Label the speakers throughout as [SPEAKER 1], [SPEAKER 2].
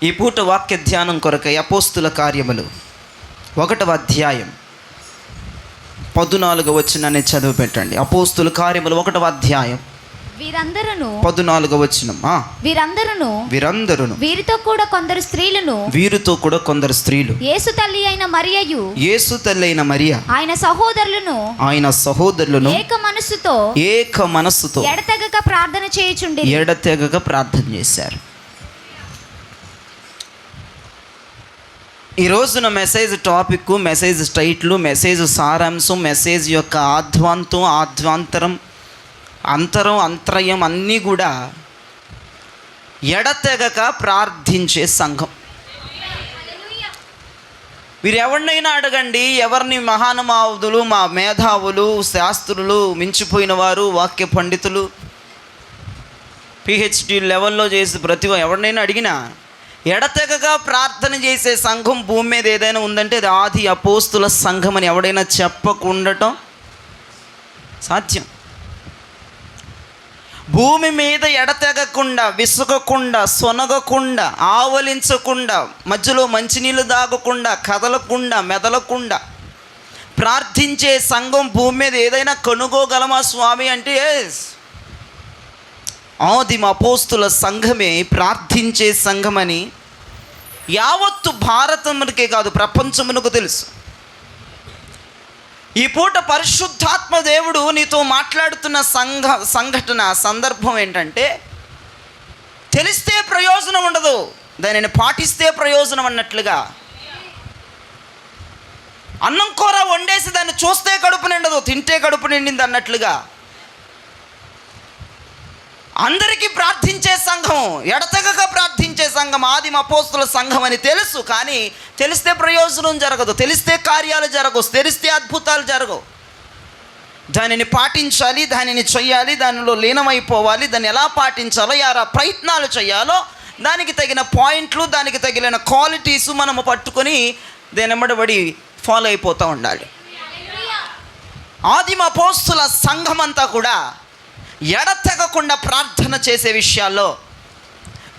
[SPEAKER 1] ఈ పూట వాక్య ధ్యానం కొరకై అపోస్తుల కార్యములు 1వ అధ్యాయం 14వ వచనాన్ని చదివి పెట్టండి. అపోస్తుల కార్యములు 1వ అధ్యాయం
[SPEAKER 2] వీరందరూ
[SPEAKER 1] 14వ వచనం. వీరందరూ
[SPEAKER 2] వీరితో కూడా కొందరు స్త్రీలు
[SPEAKER 1] యేసు తల్లి అయిన మరియ
[SPEAKER 2] ఆయన సహోదరులను ఏక మనస్సుతో ఎడతెగక ప్రార్థన
[SPEAKER 1] చేశారు. ఈ రోజున message topic, message title, message సారాంశం, మెసేజ్ యొక్క ఆద్వాంతరం, అంతరయం అన్నీ కూడా ఎడతెగక ప్రార్థించే సంఘం. మీరు ఎవరినైనా అడగండి, ఎవరిని మహానుభావులు, మా మేధావులు, శాస్త్రులు, మించిపోయిన వారు, వాక్య పండితులు, పిహెచ్డి లెవెల్లో చేసి ఎవరినైనా అడిగినా ఎడతెగక ప్రార్థన చేసే సంఘం భూమి మీద ఏదైనా ఉందంటే అది ఆది అపోస్తుల సంఘం అని ఎవడైనా చెప్పకుండటం సాధ్యం. భూమి మీద ఎడతెగకుండా, విసుగకుండా, సొనగకుండా, ఆవలించకుండా, మధ్యలో మంచినీళ్ళు దాగకుండా, కదలకుండా, మెదలకుండా ప్రార్థించే సంఘం భూమి మీద ఏదైనా కనుగోగలమా స్వామి అంటే ఆది అపోస్తుల సంఘమే ప్రార్థించే సంఘమని యావత్తు భారతమునికే కాదు ప్రపంచమునకు తెలుసు. ఈ పూట పరిశుద్ధాత్మ దేవుడు నీతో మాట్లాడుతున్న సందర్భం ఏంటంటే, తెలిస్తే ప్రయోజనం ఉండదు, దానిని పాటిస్తే ప్రయోజనం అన్నట్లుగా. అన్నం కూర వండేసి దాన్ని చూస్తే కడుపు నిండదు, తింటే కడుపు నిండింది అన్నట్లుగా అందరికీ ప్రార్థించే సంఘం, ఎడతెగక ప్రార్థించే సంఘం ఆది అపోస్తుల సంఘం అని తెలుసు. కానీ తెలిస్తే ప్రయోజనం జరగదు, తెలిస్తే కార్యాలు జరగవు, తెలిస్తే అద్భుతాలు జరగవు. దానిని పాటించాలి, దానిని చెయ్యాలి, దానిలో లీనమైపోవాలి. దాన్ని ఎలా పాటించాలో, ఎలా ప్రయత్నాలు చేయాలో, దానికి తగిన పాయింట్లు, దానికి తగిన క్వాలిటీస్ మనము పట్టుకొని దానిమ్మడబడి ఫాలో అయిపోతూ ఉండాలి. ఆది అపోస్తుల సంఘం అంతా కూడా ఎడతెగకుండా ప్రార్థన చేసే విషయాల్లో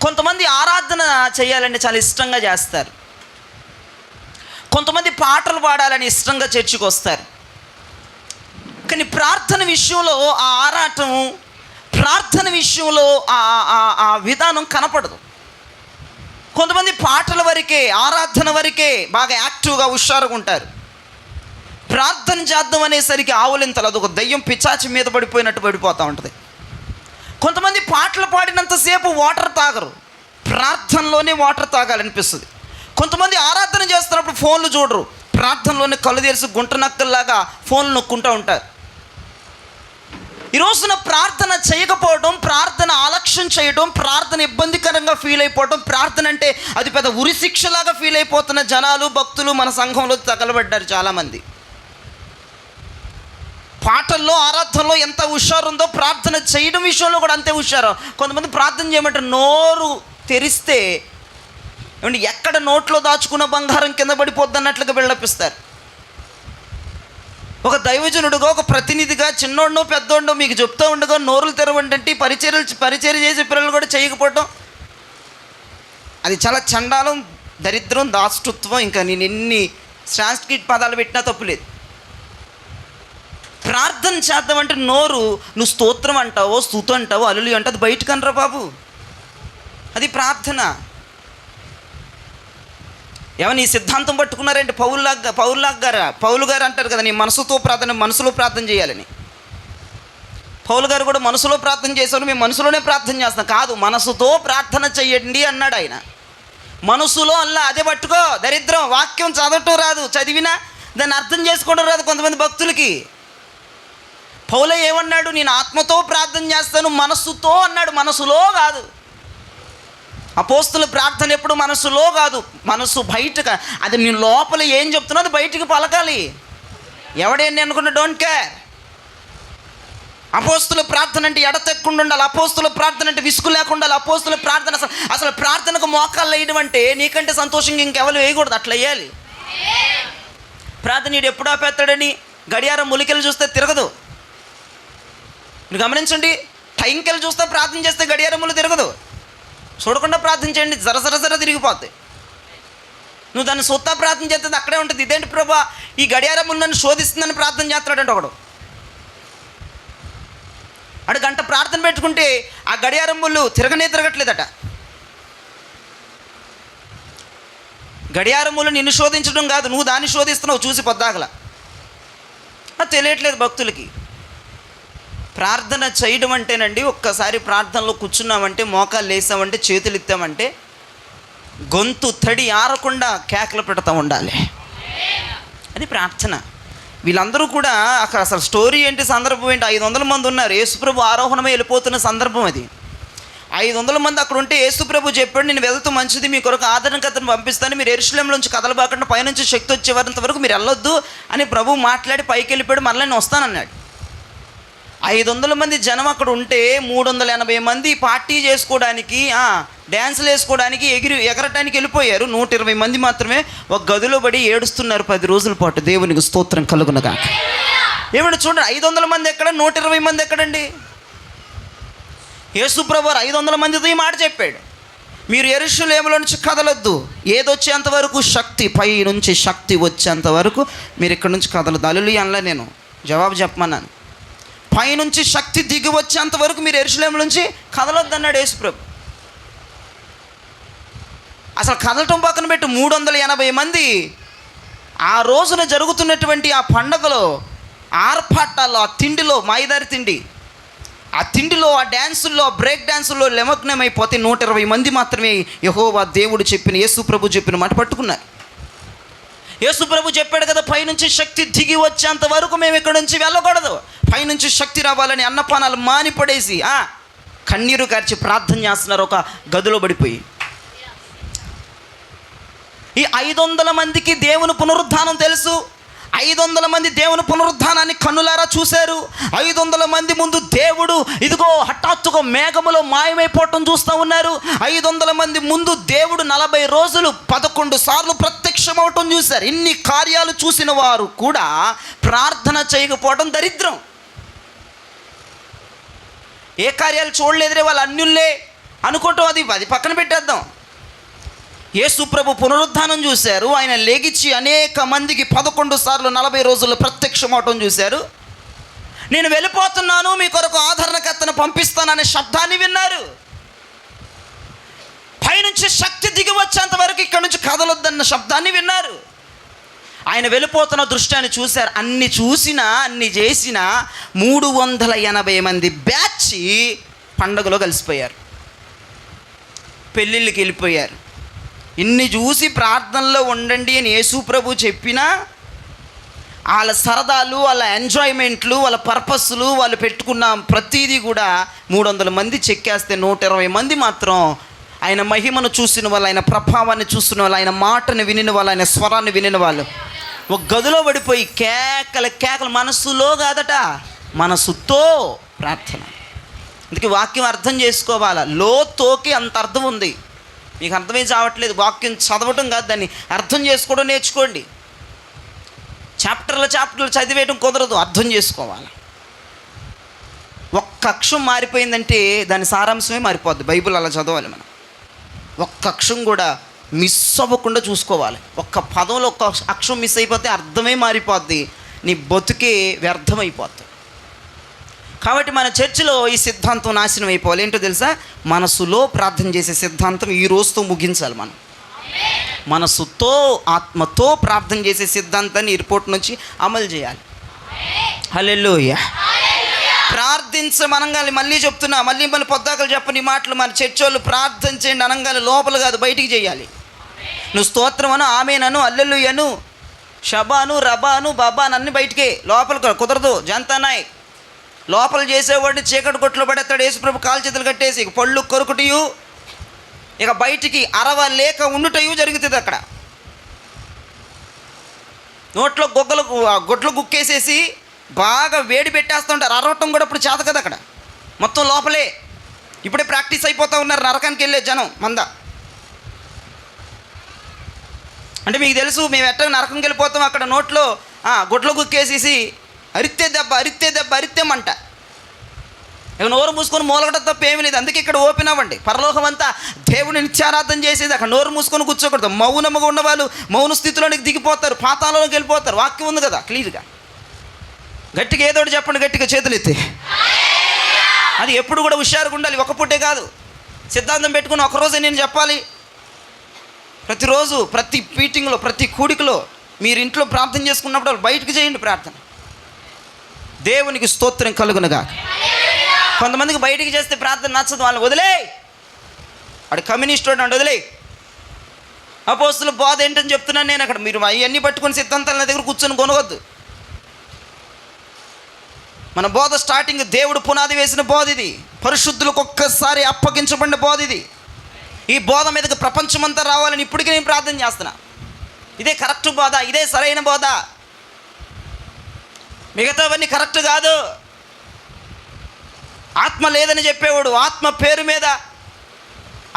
[SPEAKER 1] కొంతమంది ఆరాధన చేయాలని చాలా ఇష్టంగా చేస్తారు, కొంతమంది పాటలు పాడాలని ఇష్టంగా చర్చికి వస్తారు. కానీ ప్రార్థన విషయంలో ఆ ఆరాటం, ప్రార్థన విషయంలో ఆ విధానం కనపడదు. కొంతమంది పాటల వరకే, ఆరాధన వరకే బాగా యాక్టివ్గా హుషారుగా ఉంటారు. ప్రార్థన చేద్దాం అనేసరికి ఆవులింతలు, అదొక దయ్యం పిచాచి మీద పడిపోయినట్టు పడిపోతూ ఉంటుంది. కొంతమంది పాటలు పాడినంతసేపు వాటర్ తాగరు, ప్రార్థనలోనే వాటర్ తాగాలనిపిస్తుంది. కొంతమంది ఆరాధన చేస్తున్నప్పుడు ఫోన్లు చూడరు, ప్రార్థనలోనే కళ్ళు తెరిచి గుంట నక్కల్లాగా ఫోన్లు నొక్కుంటూ ఉంటారు. ఈ రోజున ప్రార్థన చేయకపోవడం, ప్రార్థన ఆలక్ష్యం చేయడం, ప్రార్థన ఇబ్బందికరంగా ఫీల్ అయిపోవడం, ప్రార్థన అంటే అది పెద్ద ఉరి శిక్షలాగా ఫీల్ అయిపోతున్న జనాలు, భక్తులు మన సంఘంలో తగలబడ్డారు చాలామంది. పాటల్లో, ఆరాధనలో ఎంత హుషారు ఉందో ప్రార్థన చేయడం విషయంలో కూడా అంతే హుషారు. కొంతమంది ప్రార్థన చేయమంటే నోరు తెరిస్తే ఏమంటే ఎక్కడ నోట్లో దాచుకున్న బంగారం కింద పడిపోద్ది అన్నట్లుగా బిల్డపిస్తారు. ఒక దైవజనుడుగా, ఒక ప్రతినిధిగా, చిన్నోడినో పెద్దోడినో మీకు చెప్తూ ఉండగా నోరులు తెరవంటే పరిచర్య చేసే పిల్లలు కూడా చేయకపోవడం అది చాలా చండాలం, దరిద్రం, దాష్టృత్వం. ఇంకా నేను ఎన్ని సాంస్క్రిట్ పదాలు పెట్టినా తప్పులేదు. ప్రార్థన చేద్దామంటే నోరు, నువ్వు స్తోత్రం అంటావో, స్తుతి అంటావో, హల్లెలూయా అంటే అది బయటకు అనరా బాబు, అది ప్రార్థన. ఏమన్నా ఈ సిద్ధాంతం పట్టుకున్నారంటే పౌలు గారు అంటారు కదా, నీ మనసులో ప్రార్థన చేయాలని. పౌలు గారు కూడా మనసులో ప్రార్థన చేశారు, మేము మనసులోనే ప్రార్థన చేస్తాం. కాదు, మనసుతో ప్రార్థన చెయ్యండి అన్నాడు ఆయన. మనసులో అల్లా అదే పట్టుకో, దరిద్రం. వాక్యం చదవటం రాదు, చదివినా దాన్ని అర్థం చేసుకోవడం రాదు కొంతమంది భక్తులకి. పౌలు ఏమన్నాడు, నేను ఆత్మతో ప్రార్థన చేస్తాను, మనస్సుతో అన్నాడు, మనసులో కాదు. అపోస్తుల ప్రార్థన ఎప్పుడు మనసులో కాదు, మనసు బయటగా. అది నీ లోపల ఏం చెప్తున్నా అది బయటికి పలకాలి. ఎవడేంటి అనుకున్నా డోంట్ కేర్. అపోస్తుల ప్రార్థన అంటే ఎడతెక్కకుండా ఉండాలి, అపోస్తుల ప్రార్థన అంటే విసుగు లేకుండా ఉండాలి. అపోస్తుల ప్రార్థన అసలు ప్రార్థనకు మోకాళ్ళు వేయడం అంటే నీకంటే సంతోషంగా ఇంకెవరు వేయకూడదు, అట్లా వేయాలి. ప్రార్థన ఎప్పుడు ఆపేస్తాడని గడియారం ములికెళ్ళి చూస్తే తిరగదు. మీరు గమనించండి, టైంకెళ్ళి చూస్తే ప్రార్థన చేస్తే గడియారములు తిరగదు. చూడకుండా ప్రార్థన చేయండి, జర తిరిగిపోద్ది. నువ్వు దాన్ని సొత్తా ప్రార్థన చేస్తుంది అక్కడే ఉంటుంది. ఇదేంటి ప్రభా ఈ గడియారములు నన్ను శోధిస్తుందని ప్రార్థన చేస్తున్నాడంటే ఒకడు గంట ప్రార్థన పెట్టుకుంటే ఆ గడియారములు తిరగట్లేదట. గడియారములు నిన్ను శోధించడం కాదు, నువ్వు దాన్ని శోధిస్తున్నావు చూసి పొద్దాకలా. అది తెలియట్లేదు భక్తులకి. ప్రార్థన చేయడం అంటేనండి, ఒక్కసారి ప్రార్థనలో కూర్చున్నామంటే, మోకాలు లేసామంటే, చేతులు ఎత్తామంటే గొంతు తడి ఆరకుండా కేకలు పెడతా ఉండాలి. అది ప్రార్థన. వీళ్ళందరూ కూడా అక్కడ అసలు స్టోరీ ఏంటి, సందర్భం ఏంటి, 500 మంది ఉన్నారు. యేసుప్రభు ఆరోహణమే వెళ్ళిపోతున్న సందర్భం అది. 500 మంది అక్కడ ఉంటే యేసుప్రభు చెప్పాడు, నేను వెళ్తూ మంచిది, మీ కొరకు ఆదరణకర్తను పంపిస్తాను, మీరు యెరూషలేములోంచి కదలబాకుండా పైనుంచి శక్తి వచ్చేవారంత వరకు మీరు వెళ్ళొద్దు అని ప్రభు మాట్లాడి పైకి వెళ్ళిపోయాడు. మరలా నేను వస్తానన్నాడు. 500 మంది జనం అక్కడ ఉంటే 380 మంది పార్టీ చేసుకోవడానికి, డ్యాన్సులు వేసుకోవడానికి, ఎగరటానికి వెళ్ళిపోయారు. 120 మంది మాత్రమే ఒక గదిలో పడి ఏడుస్తున్నారు 10 రోజుల పాటు. దేవునికి స్తోత్రం కలుగునగా. ఏమంటే చూడండి, 500 మంది ఎక్కడ, 120 మంది ఎక్కడండి? యేసుప్రభు 500 మందితో ఈ మాట చెప్పాడు, మీరు యెరూషలేములో నుంచి కదలొద్దు, ఏదొచ్చేంత వరకు, శక్తి పై నుంచి శక్తి వచ్చేంత వరకు మీరు ఇక్కడ నుంచి కదలొద్దు. హల్లెలూయా అనలే, నేను జవాబు చెప్పమన్నాను. పైనుంచి శక్తి దిగి వచ్చేంత వరకు మీరు యెరూషలేము నుంచి కదలొద్దు అన్నాడు యేసుప్రభు. అసలు కదలటం పక్కన పెట్టి 380 మంది ఆ రోజున జరుగుతున్నటువంటి ఆ పండగలో, ఆర్పాటాల్లో, ఆ తిండిలో, మాయిదారి తిండి, ఆ తిండిలో, ఆ డ్యాన్సుల్లో, బ్రేక్ డ్యాన్సుల్లో నిమగ్నమైపోతే 120 మంది మాత్రమే యెహోవా దేవుడు చెప్పిన, యేసుప్రభు చెప్పిన మాట పట్టుకున్నారు. యేసుప్రభు చెప్పాడు కదా, పైనుంచి శక్తి దిగి వచ్చేంత వరకు మేము ఇక్కడ నుంచి వెళ్ళకూడదు. పైనుంచి శక్తి రావాలని అన్నపానాలు మానిపడేసి కన్నీరు కార్చి ప్రార్థన చేస్తున్నారు ఒక గదిలో పడిపోయి. ఈ 500 మందికి దేవుని పునరుద్ధానం తెలుసు. 500 మంది దేవుని పునరుద్ధానాన్ని కన్నులారా చూశారు. 500 మంది ముందు దేవుడు ఇదిగో హఠాత్తుగా మేఘములో మాయమైపోవటం చూస్తూ ఉన్నారు. 500 మంది ముందు దేవుడు 40 రోజులు 11 సార్లు ప్రత్యక్షమవటం చూశారు. ఇన్ని కార్యాలు చూసిన వారు కూడా ప్రార్థన చేయకపోవడం దరిద్రం. ఏ కార్యాలు చూడలేదురే వాళ్ళు అన్యుల్లే అనుకుంటాం, అది పక్కన పెట్టేద్దాం. యేసుప్రభు పునరుద్ధానం చూశారు. ఆయన లేగిచ్చి అనేక మందికి 11 సార్లు 40 రోజులు ప్రత్యక్షమవటం చూశారు. నేను వెళ్ళిపోతున్నాను, మీ కొరకు ఆదరణకర్తను పంపిస్తాననే శబ్దాన్ని విన్నారు. పైనుంచి శక్తి దిగి వచ్చేంత వరకు ఇక్కడ నుంచి కదలొద్దన్న శబ్దాన్ని విన్నారు. ఆయన వెళ్ళిపోతున్న దృశ్యాన్ని చూశారు. అన్ని చూసినా, అన్ని చేసినా 380 మంది బ్యాచ్ పండగలో కలిసిపోయారు, పెళ్ళిళ్ళకి వెళ్ళిపోయారు. ఇన్ని చూసి ప్రార్థనలో ఉండండి అని యేసుప్రభు చెప్పినా వాళ్ళ సరదాలు, వాళ్ళ ఎంజాయ్మెంట్లు, వాళ్ళ పర్పస్లు, వాళ్ళు పెట్టుకున్న ప్రతీదీ కూడా 300 మంది చెక్కేస్తే 120 మంది మాత్రం ఆయన మహిమను చూసిన వాళ్ళు, ఆయన ప్రభావాన్ని చూసిన వాళ్ళు, ఆయన మాటను వినిన వాళ్ళు, ఆయన స్వరాన్ని వినిన వాళ్ళు ఒక గదిలో పడిపోయి కేకలు. మనసులో కాదట, మనసుతో ప్రార్థన. అందుకే వాక్యం అర్థం చేసుకోవాలా. లోతోకి అంత అర్థం ఉంది. మీకు అర్థమే చావట్లేదు. వాక్యం చదవటం కాదు, దాన్ని అర్థం చేసుకోవడం నేర్చుకోండి. చాప్టర్లు చదివేయడం కుదరదు, అర్థం చేసుకోవాలి. ఒక్క అక్షరం మారిపోయిందంటే దాని సారాంశమే మారిపోద్ది. బైబిల్ అలా చదవాలి మనం. ఒక్క అక్షరం కూడా మిస్ అవ్వకుండా చూసుకోవాలి. ఒక్క పదంలో ఒక్క అక్షరం మిస్ అయిపోతే అర్థమే మారిపోద్ది, నీ బతుకే వ్యర్థమైపోద్ది. కాబట్టి మన చర్చిలో ఈ సిద్ధాంతం నాశనం అయిపోవాలి. ఏంటో తెలుసా? మనసులో ప్రార్థన చేసే సిద్ధాంతం ఈ రోజుతో ముగించాలి. మనం మనసుతో, ఆత్మతో ప్రార్థన చేసే సిద్ధాంతాన్ని ఎయిర్పోర్ట్ నుంచి అమలు చేయాలి. హల్లెలూయా. ప్రార్థించమనంగాలి. మళ్ళీ చెప్తున్నా, మళ్ళీ పొద్దాకలు చెప్పని మాటలు. మన చర్చ్ వాళ్ళు ప్రార్థన చేయండి అనంగాలి, లోపల కాదు బయటికి చేయాలి. నువ్వు స్తోత్రమను, ఆమేనను, హల్లెలూయాను, షబాను, రబాను, బాబాను అన్ని బయటికి, లోపలికి కుదరదు. జంతనాయ్ లోపల చేసేవాడిని చీకటి కొట్లు పడేస్తాడు. యేసుప్రభు కాలు చేతులు కట్టేసి పళ్ళు కొరుకుటయు, ఇక బయటికి అరవ లేక ఉండుటయు జరుగుతుంది. అక్కడ నోట్లో గుడ్లు గుక్కేసేసి బాగా వేడి పెట్టేస్తుంటారు. అరవటం కూడా ఇప్పుడు చేత కదా, అక్కడ మొత్తం లోపలే. ఇప్పుడే ప్రాక్టీస్ అయిపోతూ ఉన్నారు నరకానికి వెళ్ళే జనం మంద. అంటే మీకు తెలుసు, మేము ఎట్లా నరకంకి వెళ్ళిపోతాం. అక్కడ నోట్లో గుడ్లు గుక్కేసేసి అరిత్తే దెబ్బ అరిత్తేమంట. ఇక నోరు మూసుకొని మూలగడం తప్ప ఏమీ లేదు. అందుకే ఇక్కడ ఓపెన్ అవ్వండి. పరలోకం అంతా దేవుని నిత్యారాధన చేసేది. అక్కడ నోరు మూసుకొని కూర్చోకూడదు. మౌనముగా ఉన్నవాళ్ళు మౌన స్థితిలోనికి దిగిపోతారు, పాతాళంలోకి వెళ్ళిపోతారు. వాక్యం ఉంది కదా క్లియర్గా. గట్టిగా ఏదోటి చెప్పండి, గట్టిగా చేతులు ఎత్తి. అది ఎప్పుడు కూడా హుషారుగా ఉండాలి. ఒక పూటే కాదు, సిద్ధాంతం పెట్టుకుని ఒకరోజే నేను చెప్పాలి. ప్రతిరోజు ప్రతి మీటింగ్లో ప్రతి కూడికలో మీరు ఇంట్లో ప్రార్థన చేసుకున్నప్పుడు బయటకు చేయండి ప్రార్థన. దేవునికి స్తోత్రం కలుగునుగా. కొంతమందికి బయటికి చేస్తే ప్రార్థన నచ్చదు, వాళ్ళని వదిలే. వాడు కమ్యూనిస్ట్ వాడు అంటే వదిలే. అపోస్తుల బోధ ఏంటని చెప్తున్నాను నేను. అక్కడ మీరు అవన్నీ పట్టుకొని సిద్ధాంతాల దగ్గర కూర్చొని కొనవద్దు. మన బోధ స్టార్టింగ్ దేవుడు పునాది వేసిన బోధ ఇది. పరిశుద్ధులకు ఒక్కసారి అప్పగించబడిన బోధ ఇది. ఈ బోధ మీదకి ప్రపంచమంతా రావాలని ఇప్పటికీ నేను ప్రార్థన చేస్తున్నా. ఇదే కరెక్ట్ బోధ, ఇదే సరైన బోధ. మిగతావన్నీ కరెక్ట్ కాదు. ఆత్మ లేదని చెప్పేవాడు, ఆత్మ పేరు మీద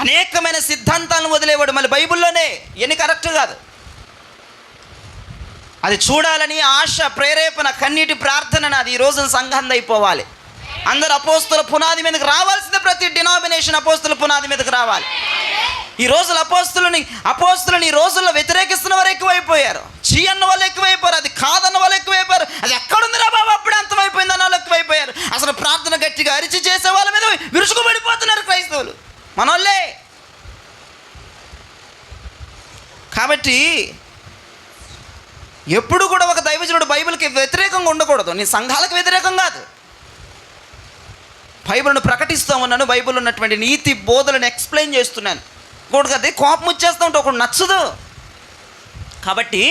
[SPEAKER 1] అనేకమైన సిద్ధాంతాలను వదిలేవాడు మళ్ళీ బైబిల్లోనే. ఇవన్నీ కరెక్ట్ కాదు. అది చూడాలని ఆశ, ప్రేరేపణ, కన్నీటి ప్రార్థన నాది. ఈ రోజున సంఘం అయిపోవాలి. అందరు అపోస్తుల పునాది మీదకి రావాల్సిందే. ప్రతి డినామినేషన్ అపోస్తుల పునాది మీదకి రావాలి. ఈ రోజుల అపోస్తులని ఈ రోజుల్లో వ్యతిరేకిస్తున్న వారు ఎక్కువైపోయారు. చీ అన్న వాళ్ళు ఎక్కువైపోయారు. అది కాదన్న వాళ్ళు ఎక్కువైపోయారు. అది ఎక్కడుందిరా బాబు అప్పుడే అంతమైపోయింది అన్న వాళ్ళు ఎక్కువైపోయారు. అసలు ప్రార్థన గట్టిగా అరిచి చేసే వాళ్ళ మీద విరుచుకుపడిపోతున్నారు క్రైస్తవులు, మనోళ్ళే. కాబట్టి ఎప్పుడు కూడా ఒక దైవజనుడు బైబిల్కి వ్యతిరేకంగా ఉండకూడదు. నీ సంఘాలకు వ్యతిరేకం కాదు. బైబిల్ను ప్రకటిస్తూ ఉన్నాను. బైబిల్ ఉన్నటువంటి నీతి బోధలను ఎక్స్ప్లెయిన్ చేస్తున్నాను. ఇంకోటి కదా, కోపం వచ్చేస్తూ ఉంటే ఒకటి నచ్చదు. కాబట్టి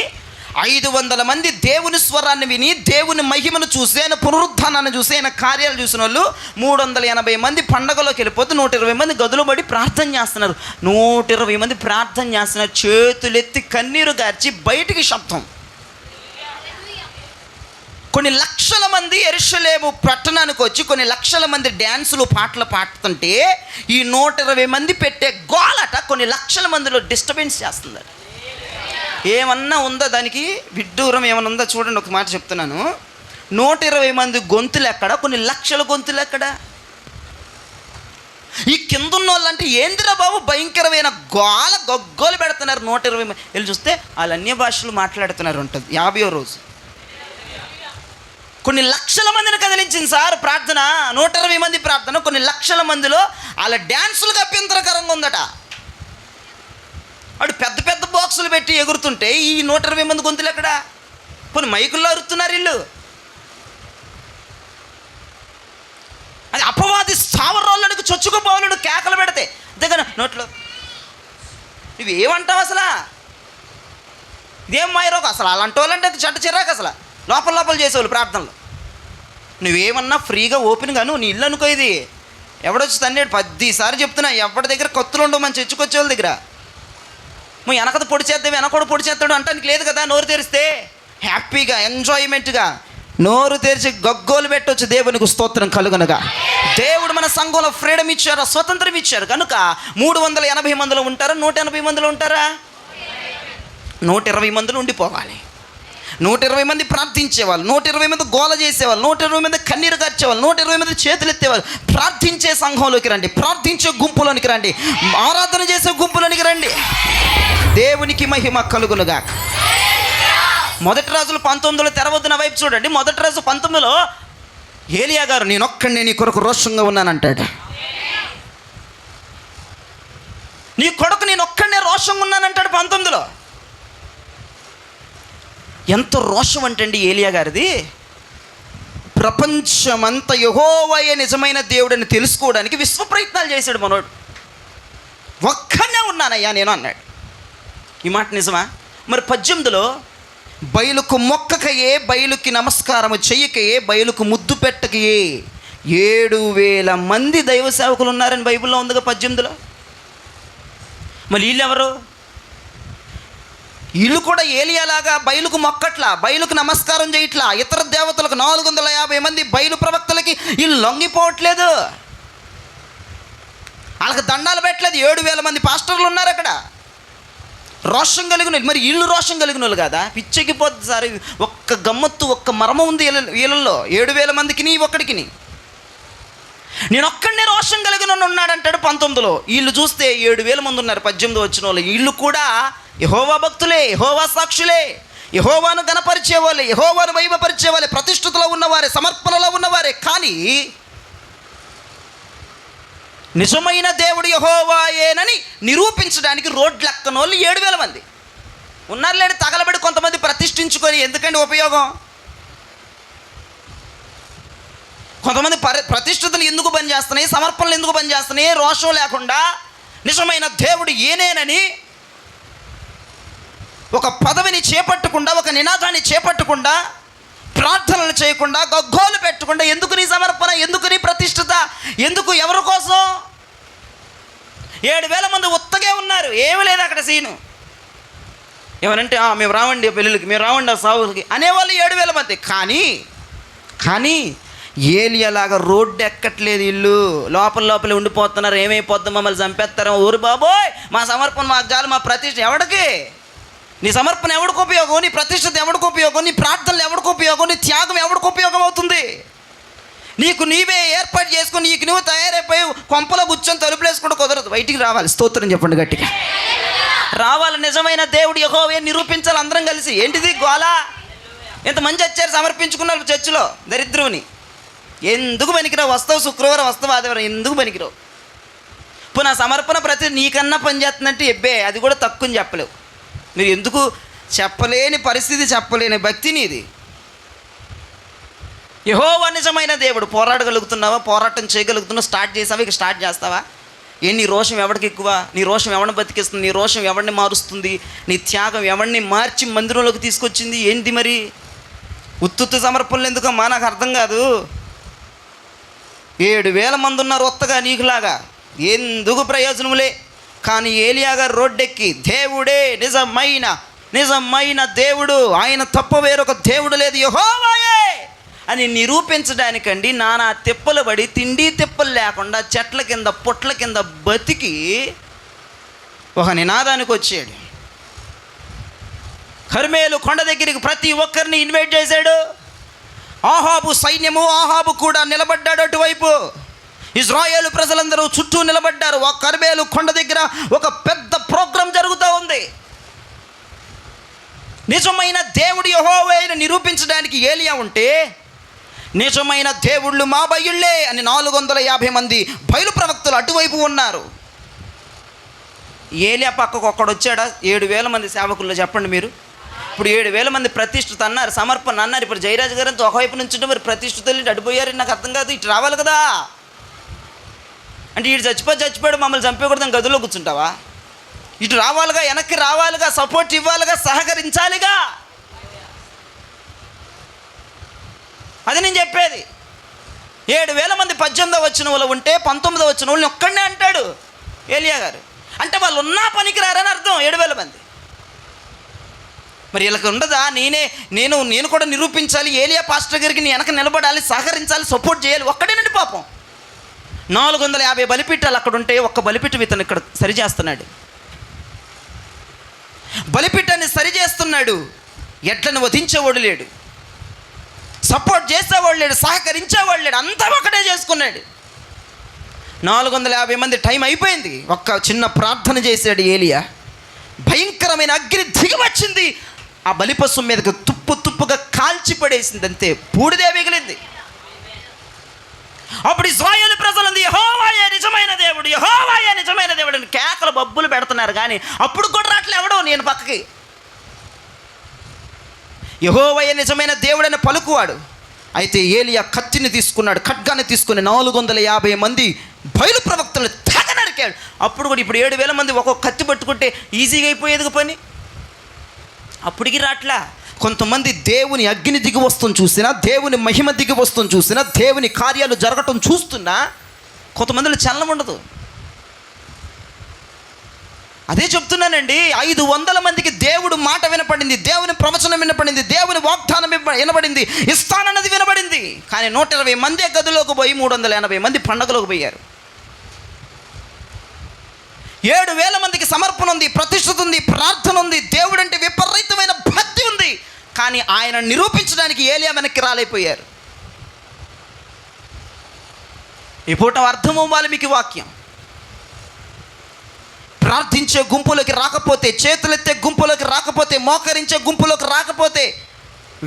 [SPEAKER 1] 500 మంది దేవుని స్వరాన్ని విని దేవుని మహిమను చూసి, ఆయన పునరుత్థానాన్ని చూసి, ఆయన కార్యాలు చూసిన వాళ్ళు 380 మంది పండగలోకి వెళ్ళిపోతే 120 మంది గదులు పడి ప్రార్థన చేస్తున్నారు. 120 మంది ప్రార్థన చేస్తున్నారు. చేతులెత్తి కన్నీరు గార్చి బయటికి శబ్దం. కొన్ని లక్షల మంది యెరూషలేము పట్టణానికి వచ్చి కొన్ని లక్షల మంది డ్యాన్సులు పాటలు పాడుతుంటే ఈ 120 మంది పెట్టే గోలట కొన్ని లక్షల మందిలో డిస్టర్బెన్స్ చేస్తుంది. ఏమన్నా ఉందా దానికి విడ్డూరం ఏమన్నా ఉందా? చూడండి, ఒక మాట చెప్తున్నాను. 120 మంది గొంతులు ఎక్కడ, కొన్ని లక్షల గొంతులు ఎక్కడ? ఈ కిందున్న వాళ్ళంటే ఏందిరా బాబు భయంకరమైన గొగ్గోలు పెడుతున్నారు. 120 మంది వెళ్ళి చూస్తే వాళ్ళు అన్య భాషలు మాట్లాడుతున్నారు ఉంటుంది. 50వ రోజు కొన్ని లక్షల మందిని కదిలించింది సార్ ప్రార్థన. 120 మంది ప్రార్థన, కొన్ని లక్షల మందిలో వాళ్ళ డ్యాన్సులకు అభ్యంతరకరంగా ఉందట. వాడు పెద్ద పెద్ద బాక్సులు పెట్టి ఎగురుతుంటే ఈ 120 మంది గొంతులు ఎక్కడ? కొన్ని మైకుల్లో అరుతున్నారు వీళ్ళు. అది అపవాది స్థావరాలకు చొచ్చుకుపోవాలను కేకలు పెడితే దగ్గర నోట్లో ఇవి ఏమంటావు అసలు? ఇదేం మాయరోగం అసలు? అలాంటి వాళ్ళంటే అది చెడ్డ చిరాకు. అసలు లోపల చేసేవాళ్ళు ప్రార్థనలు. నువ్వేమన్నా ఫ్రీగా ఓపెన్గా నీ ఇల్లు అనుకో. ఇది ఎవడొచ్చి తన్నేడు 10 సార్లు చెప్తున్నా. ఎవరి దగ్గర కొత్తలు ఉండవు మన చర్చకొచ్చే వాళ్ళ దగ్గర. నువ్వు వెనకది పొడి చేద్దాం, వెనకూడ పొడి చేస్తాడు అంటానికి లేదు కదా. నోరు తెరిస్తే హ్యాపీగా ఎంజాయ్మెంట్గా నోరు తెరిచి గగ్గోలు పెట్టవచ్చు. దేవునికి స్తోత్రం కలుగునగా. దేవుడు మన సంఘంలో ఫ్రీడమ్ ఇచ్చారు, స్వతంత్రం ఇచ్చారు. కనుక 380 మందిలో ఉంటారా, 180 మందిలో ఉంటారా? 120 మందిలో ఉండిపోవాలి. 120 మంది ప్రార్థించేవాళ్ళు, 120 మంది గోల చేసేవాళ్ళు, 120 మంది కన్నీరు కార్చేవాళ్ళు, 120 మంది చేతులు ఎత్తేవాళ్ళు. ప్రార్థించే సంఘంలోకి రండి, ప్రార్థించే గుంపులోనికి రండి, ఆరాధన చేసే గుంపులోనికి రండి. దేవునికి మహిమ కలుగునుగా. 1 రాజులు 19లో తెరవద్దు, నా వైపు చూడండి. 1 రాజు 19లో ఏలియా గారు నేనొక్కడినే నీ కొరకు రోషంగా ఉన్నానంటాడు. నీ కొడుకు నేనొక్కడినే రోషంగా ఉన్నానంటాడు 19లో. ఎంత రోషం అంటండి ఏలియా గారిది. ప్రపంచమంతా యెహోవాయే నిజమైన దేవుడని తెలుసుకోవడానికి విశ్వ ప్రయత్నాలు చేశాడు మనోడు. ఒక్కనే ఉన్నానయ్యా నేను అన్నాడు. ఈ మాట నిజమా? మరి 18లో బయలుకు మొక్కకయే, బయలుకి నమస్కారము చెయ్యకయే, బయలుకు ముద్దు పెట్టకయే 7,000 మంది దైవ సేవకులు ఉన్నారని బైబిల్లో ఉందిగా 18లో. మరి వీళ్ళెవరు? వీళ్ళు కూడా ఏలియాలాగా బయలుకు మొక్కట్లా, బయలుకు నమస్కారం చేయట్లా. ఇతర దేవతలకు 450 మంది బయలు ప్రవక్తలకి వీళ్ళు లొంగిపోవట్లేదు, వాళ్ళకి దండాలు పెట్టలేదు. 7,000 మంది పాస్టర్లు ఉన్నారు అక్కడ, రోషం కలిగిన. మరి వీళ్ళు రోషం కలిగిన వాళ్ళు కదా? పిచ్చెక్కిపోద్ది సార్. ఒక్క గమ్మత్తు, ఒక్క మర్మం ఉంది వీళ్ళల్లో. 7,000 మందికి ఒక్కడికి నేను ఒక్కడనే రోషం కలిగిన ఉన్నాడంటాడు 19లో. వీళ్ళు చూస్తే 7,000 మంది ఉన్నారు 18 వచ్చిన వాళ్ళు. వీళ్ళు కూడా యెహోవా భక్తులే, యెహోవా సాక్షులే, యెహోవాను గణపరిచేవాళ్ళే, యెహోవాను మహిమపరిచేవాళ్ళే, ప్రతిష్ఠితలో ఉన్నవారే, సమర్పణలో ఉన్నవారే. కానీ నిజమైన దేవుడు యెహోవాయేనని నిరూపించడానికి రోడ్లు ఎక్కని వాళ్ళు 7,000 మంది ఉన్నారు. లేడు తగలబడి కొంతమంది ప్రతిష్ఠించుకొని ఎందుకండి ఉపయోగం? కొంతమంది ప్రతిష్ఠితులు ఎందుకు పనిచేస్తున్నాయి, సమర్పణలు ఎందుకు పనిచేస్తున్నాయి? రోషం లేకుండా నిజమైన దేవుడు ఏనేనని ఒక పదవిని చేపట్టకుండా, ఒక నినాదాన్ని చేపట్టకుండా, ప్రార్థనలు చేయకుండా, గగ్గోలు పెట్టకుండా ఎందుకు నీ సమర్పణ, ఎందుకు నీ ప్రతిష్ఠిత, ఎందుకు, ఎవరి కోసం? 7,000 మంది ఉత్తగే ఉన్నారు, ఏమీ లేదు అక్కడ సీను. ఏమనంటే మేము రావండి పెళ్ళిళ్ళకి, మేము రావండి ఆ సావులకి అనేవాళ్ళు 7,000 మంది. కానీ ఏలియాలాగా రోడ్డు ఎక్కట్లేదు. ఇల్లు లోపలే ఉండిపోతున్నారు. ఏమైపోద్దాం, మమ్మల్ని చంపేస్తారా, ఊరు బాబోయ్ మా సమర్పణ మాకు చాలు, మా ప్రతిష్ఠ. ఎవడికి నీ సమర్పణ ఎవడికి ఉపయోగం? నీ ప్రతిష్ఠత ఎవడికి ఉపయోగం? నీ ప్రార్థనలు ఎవడికి ఉపయోగం? నీ త్యాగం ఎవడికి ఉపయోగం అవుతుంది? నీకు నీవే ఏర్పాటు చేసుకుని నీకు నువ్వు తయారైపోయి కొంపలో కూర్చొని తలుపులు వేసుకుంటూ కుదరదు. బయటికి రావాలి. స్తోత్రం చెప్పండి గట్టిగా. రావాలి. నిజమైన దేవుడు యెహోవా నిరూపించాలి అందరం కలిసి. ఏంటిది గోల? ఎంతమంది వచ్చారు సమర్పించుకున్నారు చర్చిలో, దరిద్రుని. ఎందుకు పనికిరావు? వస్తావు శుక్రవారం, వస్తావు ఆదివారం, ఎందుకు పనికిరావు? ఇప్పుడు నా సమర్పణ ప్రతి నీకన్నా పని చేస్తుందంటే ఎబ్బే, అది కూడా తక్కువ చెప్పలేవు. మీరు ఎందుకు చెప్పలేని పరిస్థితి, చెప్పలేని భక్తి నీది. యెహోవా నిజమైన దేవుడు. పోరాడగలుగుతున్నావా? పోరాటం చేయగలుగుతున్నావు? స్టార్ట్ చేసావా? ఇక స్టార్ట్ చేస్తావా? నీ రోషం ఎవరికి ఎక్కువ? నీ రోషం ఎవరిని బతికిస్తుంది? నీ రోషం ఎవరిని మారుస్తుంది? నీ త్యాగం ఎవరిని మార్చి మందిరంలోకి తీసుకొచ్చింది? ఏంటి మరి? ఉత్తుత్తు సమర్పణలు ఎందుకమ్మా? నాకు అర్థం కాదు. 7,000 మంది ఉన్నారు ఒత్తగా నీకులాగా, ఎందుకు ప్రయోజనములే? కానీ ఏలియా గారు రోడ్డెక్కి దేవుడే నిజమైన దేవుడు, ఆయన తప్ప వేరొక దేవుడు లేదు, యెహోవాయే అని నిరూపించడానికండి నానా తిప్పలు పడి, తిండి తిప్పలు లేకుండా చెట్ల కింద పొట్ల కింద బతికి ఒక నినాదానికి వచ్చాడు. కర్మేలు కొండ దగ్గరికి ప్రతి ఒక్కరిని ఇన్వైట్ చేశాడు. ఆహాబు సైన్యము, ఆహాబు కూడా నిలబడ్డాడు అటువైపు. ఇజ్రాయేలు ప్రజలందరూ చుట్టూ నిలబడ్డారు. ఆ కర్మేలు కొండ దగ్గర ఒక పెద్ద ప్రోగ్రాం జరుగుతూ ఉంది. నిజమైన దేవుడు యెహోవాను నిరూపించడానికి ఏలియా ఉంటే, నిజమైన దేవుళ్ళు మా బయళ్ళే అని 450 మంది బయలు ప్రవక్తలు అటువైపు ఉన్నారు. ఏలియా పక్కకు ఒక్కడు వచ్చాడా? 7,000 మంది సేవకుల్లో చెప్పండి మీరు. ఇప్పుడు 7,000 మంది ప్రతిష్ఠిత అన్నారు, సమర్పణ అన్నారు. ఇప్పుడు జయరాజు గారితో ఒకవైపు నుంచి మరి ప్రతిష్ఠితులు అడిపోయారు. నాకు అర్థం కాదు. ఇటు రావాలి కదా. అంటే ఇటు చచ్చిపోయాడు మమ్మల్ని చంపేయకూడదని గదిలో కూర్చుంటావా? ఇటు రావాలిగా, వెనక్కి రావాలిగా, సపోర్ట్ ఇవ్వాలిగా, సహకరించాలిగా. అది నేను చెప్పేది. 7,000 మంది 18వ వచ్చిన వాళ్ళు ఉంటే 19వ వచ్చిన వాళ్ళని ఒక్కడనే అంటాడు ఏలియా గారు. అంటే వాళ్ళు ఉన్నా పనికిరారని అర్థం. 7,000 మంది. మరి వీళ్ళకి ఉండదా? నేను కూడా నిరూపించాలి, ఏలియా పాస్టర్ గారికి నీ వెనక నిలబడాలి, సహకరించాలి, సపోర్ట్ చేయాలి. ఒక్కడేనండి పాపం. 450 బలిపీఠాలు అక్కడ ఉంటే ఒక్క బలిపీఠం ఇతను ఇక్కడ సరిచేస్తున్నాడు. బలిపీఠాన్ని సరిచేస్తున్నాడు. ఎడ్లను వధించేవాడు లేడు, సపోర్ట్ చేసేవాడు లేడు, సహకరించేవాడు లేడు. అంతా ఒకటే చేసుకున్నాడు. 450 మంది టైం అయిపోయింది. ఒక్క చిన్న ప్రార్థన చేశాడు ఏలియా. భయంకరమైన అగ్ని దిగి వచ్చింది. ఆ బలిపశువు మీదకి తుప్పుగా కాల్చి పడేసింది. అంతే, బూడిదే మిగిలింది. అప్పుడు ఇశ్రాయేలు ప్రజలంది యెహోవాయే నిజమైన దేవుడు, యెహోవాయే నిజమైన దేవుడు అని కేకలు బబ్బులు పెడుతున్నారు. కానీ అప్పుడు కూడా రాట్లే ఎవడో. నేను పక్కకి యెహోవాయే నిజమైన దేవుడని పలుకువాడు. అయితే ఏలియా కత్తిని తీసుకున్నాడు, ఖడ్గాన్ని తీసుకుని 450 మంది బయలు ప్రవక్తలను తెగ నరికాడు. అప్పుడు కూడా ఇప్పుడు 7,000 మంది ఒక్కొక్క కత్తి పట్టుకుంటే ఈజీగా అయిపోయేది పని. అప్పటికి రాట్లా. కొంతమంది దేవుని అగ్ని దిగి వస్తుంది చూసినా, దేవుని మహిమ దిగి వస్తుంది చూసినా, దేవుని కార్యాలు జరగటం చూస్తున్నా కొంతమందిలో చలనం ఉండదు. అదే చెప్తున్నానండి. 500 మందికి దేవుడు మాట వినపడింది, దేవుని ప్రవచనం వినపడింది, దేవుని వాగ్దానం వినబడింది, ఇస్తానన్నది వినబడింది. కానీ 120 మంది గదిలోకి పోయి 380 మంది పండగలోకి పోయారు. 7,000 మందికి సమర్పణ ఉంది, ప్రతిష్ఠత ఉంది, ప్రార్థన ఉంది, దేవుడు అంటే విపరీతమైన భక్తి ఉంది. కానీ ఆయన నిరూపించడానికి ఏలియా వెనక్కి రాలేకపోయారు. ఈ పూట అర్థం అవ్వాలి మీకు వాక్యం. ప్రార్థించే గుంపులోకి రాకపోతే, చేతులెత్తే గుంపులోకి రాకపోతే, మోకరించే గుంపులోకి రాకపోతే,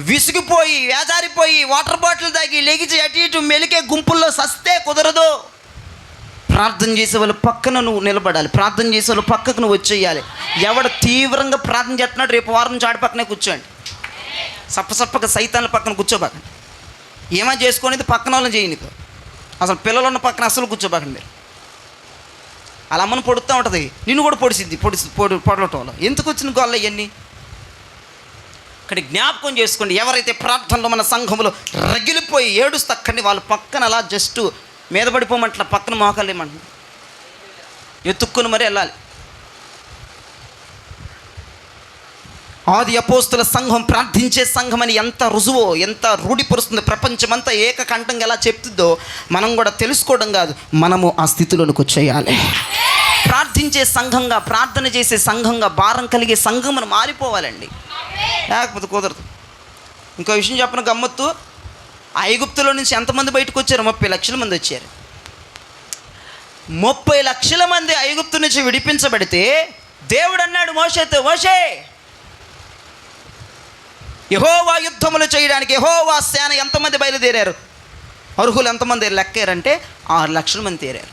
[SPEAKER 1] విసిగిపోయి వేదారిపోయి వాటర్ బాటిల్ తాగి లెగిచి అటు ఇటు మెలికే గుంపుల్లో సస్తే కుదరదు. ప్రార్థన చేసే వాళ్ళు పక్కన నువ్వు నిలబడాలి. ప్రార్థన చేసే వాళ్ళు పక్కకు నువ్వు వచ్చేయాలి. ఎవడు తీవ్రంగా ప్రార్థన చేస్తున్నాడు రేపు వారం నుంచి ఆడి పక్కనే కూర్చోండి. సప్పసప్పక సైతాన్ల పక్కన కూర్చోబాకండి. ఏమో చేసుకునేది పక్కన వాళ్ళని చేయనిది. అసలు పిల్లలు ఉన్న పక్కన అసలు కూర్చోబాకండి మీరు. అలా అమ్మను పొడుతూ ఉంటుంది, నిన్ను కూడా పొడవటంలో ఎందుకు వచ్చిన గోళ్ళ ఇవన్నీ. ఇక్కడ జ్ఞాపకం చేసుకోండి, ఎవరైతే ప్రార్థనలో మన సంఘంలో రగిలిపోయి ఏడుస్తూ అక్కడిని వాళ్ళ పక్కన అలా జస్ట్ మీద పడిపోమంటలా పక్కన మోకాలేమంటున్నా ఎత్తుక్కుని మరీ వెళ్ళాలి. ఆది అపోస్తుల సంఘం ప్రార్థించే సంఘం అని ఎంత రుజువో, ఎంత రూఢిపరుస్తుందో, ప్రపంచమంతా ఏకకంఠంగా ఎలా చెప్తుందో మనం కూడా తెలుసుకోవడం కాదు, మనము ఆ స్థితిలోనికి వచ్చేయాలి. ప్రార్థించే సంఘంగా, ప్రార్థన చేసే సంఘంగా, భారం కలిగే సంఘం మనం మారిపోవాలండి. లేకపోతే కుదరదు. ఇంకో విషయం చెప్పిన గమ్మత్తు, ఐగుప్తులో నుంచి ఎంతమంది బయటకు వచ్చారు? 30 లక్షల మంది వచ్చారు. 30 లక్షల మంది ఐగుప్తు నుంచి విడిపించబడితే దేవుడు అన్నాడు మోషేతో, మోషే యెహోవా యుద్ధములు చేయడానికి యెహోవా సేన ఎంతమంది బయలుదేరారు, అర్హులు ఎంతమంది లెక్కారంటే 6 లక్షల మంది తేరారు.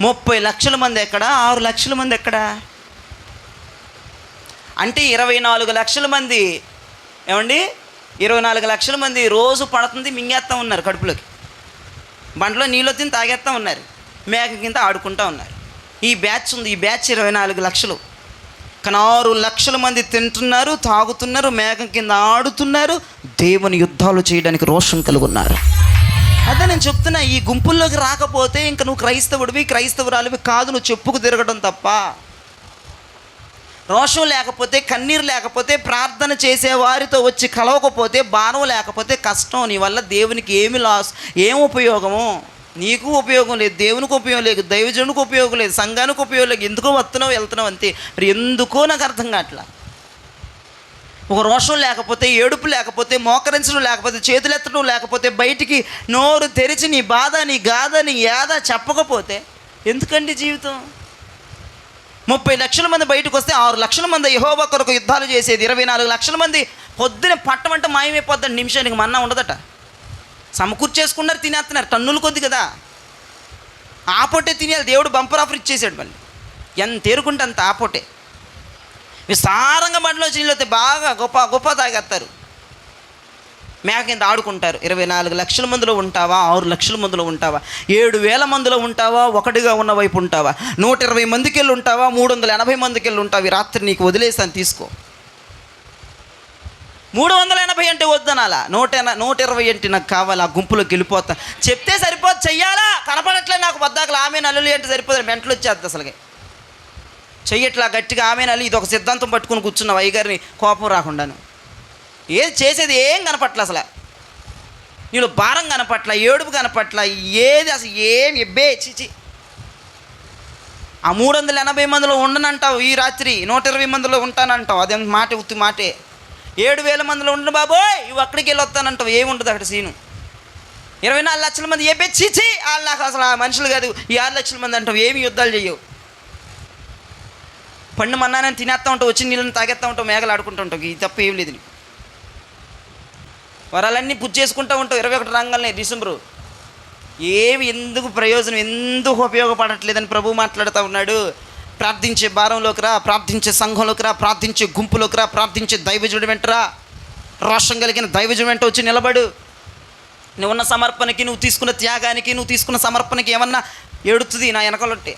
[SPEAKER 1] 30 లక్షల మంది ఎక్కడ, 6 లక్షల మంది ఎక్కడ? అంటే 24 లక్షల మంది. ఏమండి, 24 లక్షల మంది రోజు పడుతుంది మింగేస్తూ ఉన్నారు, కడుపులోకి బంటలో నీళ్ళు తిని తాగేస్తూ ఉన్నారు, మేక కింద ఆడుకుంటూ ఉన్నారు. ఈ బ్యాచ్ ఉంది, ఈ బ్యాచ్ 24 లక్షలు. కానీ 6 లక్షల మంది తింటున్నారు, తాగుతున్నారు, మేక కింద ఆడుతున్నారు, దేవుని యుద్ధాలు చేయడానికి రోషం కలుగున్నారు. అదే నేను చెప్తున్నా, ఈ గుంపుల్లోకి రాకపోతే ఇంక నువ్వు క్రైస్తవుడివి, క్రైస్తవురాలివి కాదు, నువ్వు చెప్పుకు తిరగడం తప్ప. రోషం లేకపోతే, కన్నీరు లేకపోతే, ప్రార్థన చేసే వారితో వచ్చి కలవకపోతే, భారం లేకపోతే కష్టం. నీ వల్ల దేవునికి ఏమి లాస్, ఏం ఉపయోగము? నీకు ఉపయోగం లేదు, దేవునికి ఉపయోగం లేదు, దైవజనునికి ఉపయోగం లేదు, సంఘానికి ఉపయోగం లేదు. ఎందుకో వస్తున్నావు వెళ్తున్నావు అంతే. మరి ఎందుకో నాకు అర్థం కావట్లా. ఒక రోషం లేకపోతే, ఏడుపు లేకపోతే, మోకరించడం లేకపోతే, చేతులెత్తడం లేకపోతే, బయటికి నోరు తెరిచి నీ బాధ, నీ గాథ, నీ యాద చెప్పకపోతే ఎందుకండి జీవితం? 30 లక్షల మంది బయటకు వస్తే 6 లక్షల మంది యెహోవా కొరకు యుద్ధాలు చేసేది. 24 లక్షల మంది పొద్దున పట్టమంటే మాయమైపోద్దండి, నిమిషానికి మన్నా ఉండదట. సమకూర్చేసుకున్నారు, తినేస్తున్నారు, టన్నులు కొద్ది కదా. ఆ పొట్టే తినేయాలి. దేవుడు బంపర్ ఆఫర్ ఇచ్చేసాడు. మళ్ళీ ఎంత తేరుకుంటే అంత ఆ పొట్టే. విస్తారంగా బండిలో నీళ్ళతో బాగా గొప్ప గొప్ప తాగేస్తారు, మేక కింద ఆడుకుంటారు. 24 లక్షల మందిలో ఉంటావా, 6 లక్షల మందిలో ఉంటావా, 7,000 మందిలో ఉంటావా, ఒకటిగా ఉన్న వైపు ఉంటావా, 120 మందికి వెళ్ళి ఉంటావా, 380 మందికి వెళ్ళి ఉంటావు? ఈ రాత్రి నీకు వదిలేసాను, తీసుకో. 380 అంటే వద్దనాలా, 120 అంటే నాకు కావాలి, ఆ గుంపులోకి వెళ్ళిపోతా చెప్తే సరిపోదు, చెయ్యాలా? కనపడట్లే నాకు వద్దాకలు ఆమె నల్లులు అంటే సరిపోదు, మెంటలు వచ్చేద్ది అసలుగా. చెయ్యట్లా గట్టిగా ఆమె నల్లి, ఇది ఒక సిద్ధాంతం పట్టుకుని కూర్చున్నావు అయ్యగారిని కోపం రాకుండాను. ఏది చేసేది ఏం కనపట్ల, అసలు నీళ్ళు భారం కనపట్ల, ఏడుపు కనపట్ల, ఏది అసలు ఏం ఎబ్బే చిచి. ఆ 380 మందిలో ఉండనంటావు, ఈ రాత్రి 120 మందిలో ఉంటానంటావు, అదే మాట ఉత్తి మాటే. 7,000 మందిలో ఉండను బాబోయ్, ఇవి అక్కడికి వెళ్ళి వస్తానంటావు, ఏముంటుంది అక్కడ సీను. 24 లక్షల మంది ఏపే చిచి, వాళ్ళకి అసలు ఆ మనుషులు కాదు, ఈ 6 లక్షల మంది అంటావు, ఏమి యుద్ధాలు చేయవు. పండు మన్నానని తినేస్తూ ఉంటావు, వచ్చి నీళ్ళని తాగేస్తూ ఉంటావు, మేఘలు ఆడుకుంటూ ఉంటావు, ఇది తప్ప ఏం లేదు. నీకు వరాలన్నీ పూజ చేసుకుంటూ ఉంటావు. 21 రంగాలనే డిసెంబరు ఏమి ఎందుకు ప్రయోజనం, ఎందుకు ఉపయోగపడట్లేదని ప్రభు మాట్లాడుతూ ఉన్నాడు. ప్రార్థించే భారంలోకి రా, ప్రార్థించే సంఘంలోకి రా, ప్రార్థించే గుంపులోకి రా, ప్రార్థించే దైవజుడి వెంటరా, రోషం కలిగిన దైవజుడి వెంట వచ్చి నిలబడు. నువ్వు ఉన్న సమర్పణకి, నువ్వు తీసుకున్న త్యాగానికి, నువ్వు తీసుకున్న సమర్పణకి ఏమన్నా ఏడుతుంది నా వెనకాలంటే.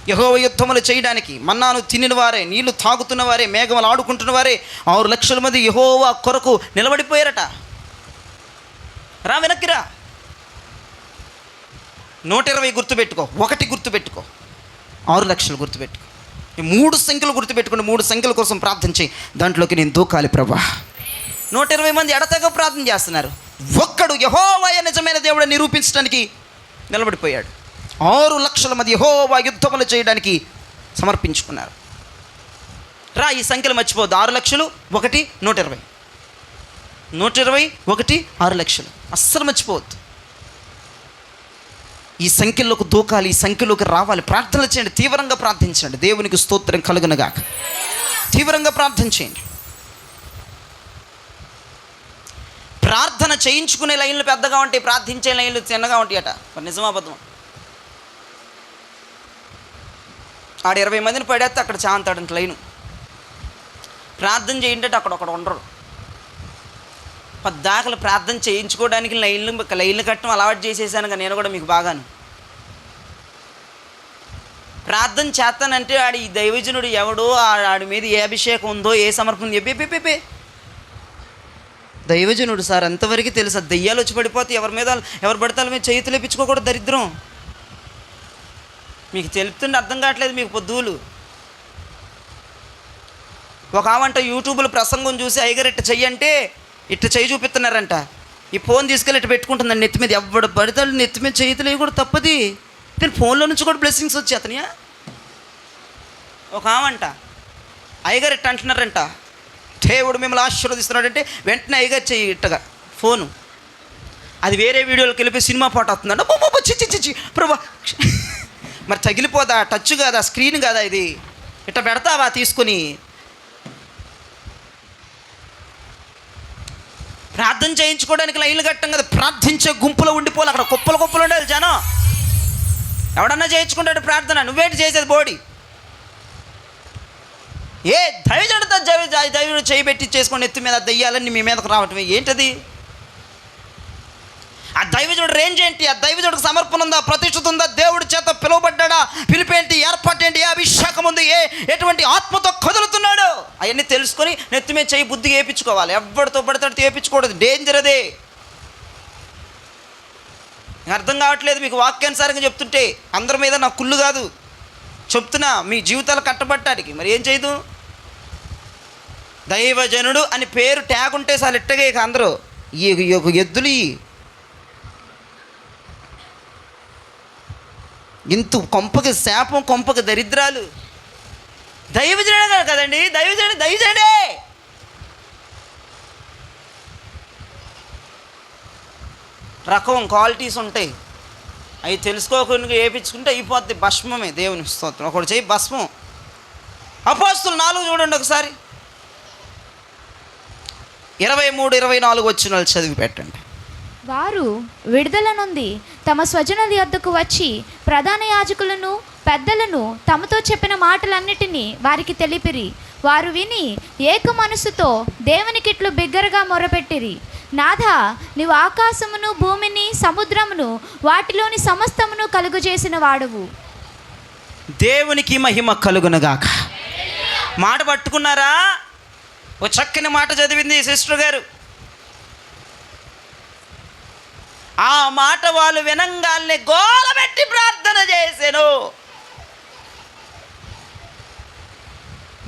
[SPEAKER 1] యెహోవా యుద్ధములు చేయడానికి మన్నాను తినిన వారే, నీళ్లు తాగుతున్న వారే, మేఘములు ఆడుకుంటున్న వారే 6 లక్షల మంది యెహోవా కొరకు నిలబడిపోయారట. రా వెనక్కిరా. 120 గుర్తుపెట్టుకో, 1 గుర్తుపెట్టుకో, 6 లక్షలు గుర్తుపెట్టుకో. ఈ 3 సంఖ్యలు గుర్తుపెట్టుకుని 3 సంఖ్యల కోసం ప్రార్థన చేయి. దాంట్లోకి నేను దూకాలి ప్రభా. 120 మంది ఎడతెగ ప్రార్థన చేస్తున్నారు. ఒక్కడు యెహోవాయే నిజమైన దేవుడు నిరూపించడానికి నిలబడిపోయాడు. 6 లక్షల మంది యెహోవా యుద్ధములు చేయడానికి సమర్పించుకున్నారు. రా, ఈ సంఖ్యలు మర్చిపోద్దు. 6 లక్షలు 1 120, 120 1 6 లక్షలు అస్సలు మర్చిపోవద్దు. ఈ సంఖ్యలోకి దూకాలి, ఈ సంఖ్యలోకి రావాలి. ప్రార్థనలు చేయండి, తీవ్రంగా ప్రార్థించండి. దేవునికి స్తోత్రం కలుగునుగాక. తీవ్రంగా ప్రార్థన చేయండి. ప్రార్థన చేయించుకునే లైన్లు పెద్దగా ఉంటాయి, ప్రార్థించే లైన్లు చిన్నగా ఉంటాయి అట. నిజమా అబద్ధం? ఆడ 20 మందిని పడేస్తే అక్కడ చాంతాడంట లైను. ప్రార్థన చేయండి అక్కడ ఒకడు ఉండరు. పద్దాకలు ప్రార్థన చేయించుకోవడానికి లైన్లు కట్టడం అలవాటు చేసేసాను కానీ నేను కూడా మీకు బాగాను. ప్రార్థన చేస్తానంటే ఆడి ఈ దైవజనుడు ఎవడో, ఆడి మీద ఏ అభిషేకం ఉందో, ఏ సమర్పణ చెప్పే దైవజనుడు సార్ అంతవరకు తెలుసా? దెయ్యాలు వచ్చి పడిపోతే ఎవరు పడతాల మీద చేతులు లేపించుకోకూడదు, దరిద్రం. మీకు తెలుపుతుంటే అర్థం కావట్లేదు మీకు పొద్దులు. ఒక ఆమంట యూట్యూబ్లో ప్రసంగం చూసి అయ్యగారు ఇట్ట చెయ్యంటే ఇట్ట చెయ్యి చూపిస్తున్నారంట. ఈ ఫోన్ తీసుకెళ్ళి ఇట్ట పెట్టుకుంటుందండి నెత్తి మీద. ఎవడు పడతాడు నెత్తి మీద చేతులు కూడా తప్పది. దీని ఫోన్లో నుంచి కూడా బ్లెస్సింగ్స్ వచ్చి అతనియా. ఒక ఆమంట అయ్యగారు ఇట్ట అంటున్నారంట, దేవుడు మిమ్మల్ని ఆశీర్వదిస్తున్నాడంటే వెంటనే అయ్యగారు చెయ్యి ఇట్టగా ఫోను. అది వేరే వీడియోలోకి వెళ్ళిపోయి సినిమా పాట వస్తుందంట. చిచ్చి ప్రభా, మరి తగిలిపోదా? టచ్ కాదా? స్క్రీన్ కాదా? ఇది ఇట్ట పెడతావా తీసుకొని? ప్రార్థన చేయించుకోవడానికి లైన్లు కట్టం కదా, ప్రార్థించే గుంపులో ఉండిపోవాలి. అక్కడ కుప్పలు ఉండాలి జనం. ఎవడన్నా చేయించుకుంటాడు ప్రార్థన, నువ్వేంటి చేసేది బోడి? ఏ దైవజనుడితో దైవుడు చేయబెట్టి చేసుకొని ఎత్తి మీద దయ్యాలన్నీ మీ మీదకు రావటం ఏంటది? ఆ దైవజనుడు రేంజ్ ఏంటి? ఆ దైవజనుడికి సమర్పణ ఉందా? ప్రతిష్ఠత ఉందా? దేవుడి చేత పిలువబడ్డా? పిలిపేంటి? ఏర్పాటేంటి? ఏ అభిషేకం ఉంది? ఎటువంటి ఆత్మతో కదులుతున్నాడు? అవన్నీ తెలుసుకొని నెత్తి మీద చేయి బుద్ధిగా వేయించుకోవాలి. ఎవరితో పడితే వేయించుకోవద్దు, డేంజర్ అదే. అర్థం కావట్లేదు మీకు వాక్యానుసారంగా చెప్తుంటే. అందరి మీద నా కుళ్ళు కాదు చెప్తున్నా, మీ జీవితాలు కట్టబట్టడానికి. మరి ఏం చేయదు? దైవజనుడు అని పేరు ట్యాగ్ ఉంటే చాలు, ఇట్టగే ఇక అందరూ ఈ ఎద్దులు ఇంత కొంపకి శాపం, కొంపకి దరిద్రాలు. దైవజనుడే కదండి, దైవజనుడే. రకం క్వాలిటీస్ ఉంటాయి, అవి తెలుసుకోకుండా వేయించుకుంటే అయిపోద్ది. భస్మమే దేవుని స్తోత్రం. ఒకటి చేయి భస్మం. అపోస్తులు 4 చూడండి ఒకసారి. 23-24 వచనాలు చదివి పెట్టండి.
[SPEAKER 2] వారు విడుదల నొంది తమ స్వజనుల యొద్దకు వచ్చి ప్రధాన యాజకులను పెద్దలను తమతో చెప్పిన మాటలన్నిటినీ వారికి తెలిపిరి. వారు విని ఏక మనసుతో దేవునికిట్లు బిగ్గరగా మొరపెట్టిరి. నాథా, నీవు ఆకాశమును భూమిని సముద్రమును వాటిలోని సమస్తమును కలుగజేసిన వాడువు.
[SPEAKER 1] దేవునికి మహిమ కలుగునుగాక. మాట పట్టుకున్నారా? ఓ చక్కని మాట చదివింది సిస్టర్ గారు. ఆ మాట వాళ్ళు వినంగాల్ని గోలబెట్టి ప్రార్థన చేశాను.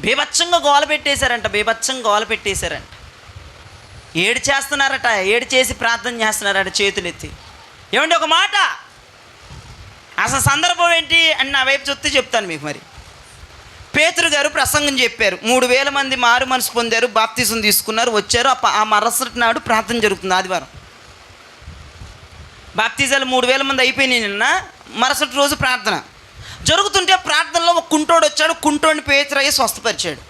[SPEAKER 1] బీభత్సంగా గోల పెట్టేశారంట. ఏడు చేస్తున్నారట, ఏడు చేసి ప్రార్థన చేస్తున్నారట చేతులెత్తి. ఏమండి ఒక మాట, అసలు సందర్భం ఏంటి అని నా వైపు చూస్తే చెప్తాను మీకు. మరి పేతురు గారు ప్రసంగం చెప్పారు. 3000 మంది మారు మనసు పొందారు, బాప్తిసం తీసుకున్నారు, వచ్చారు. ఆ మరుసటి నాడు ప్రార్థన జరుగుతుంది, ఆదివారం. బాప్తిజాలు 3000 మంది అయిపోయినాయి నిన్న. మరుసటి రోజు ప్రార్థన జరుగుతుంటే ప్రార్థనలో ఒక కుంటోడు వచ్చాడు. కుంటోడిని పేతురయ్య స్వస్థపరిచాడు.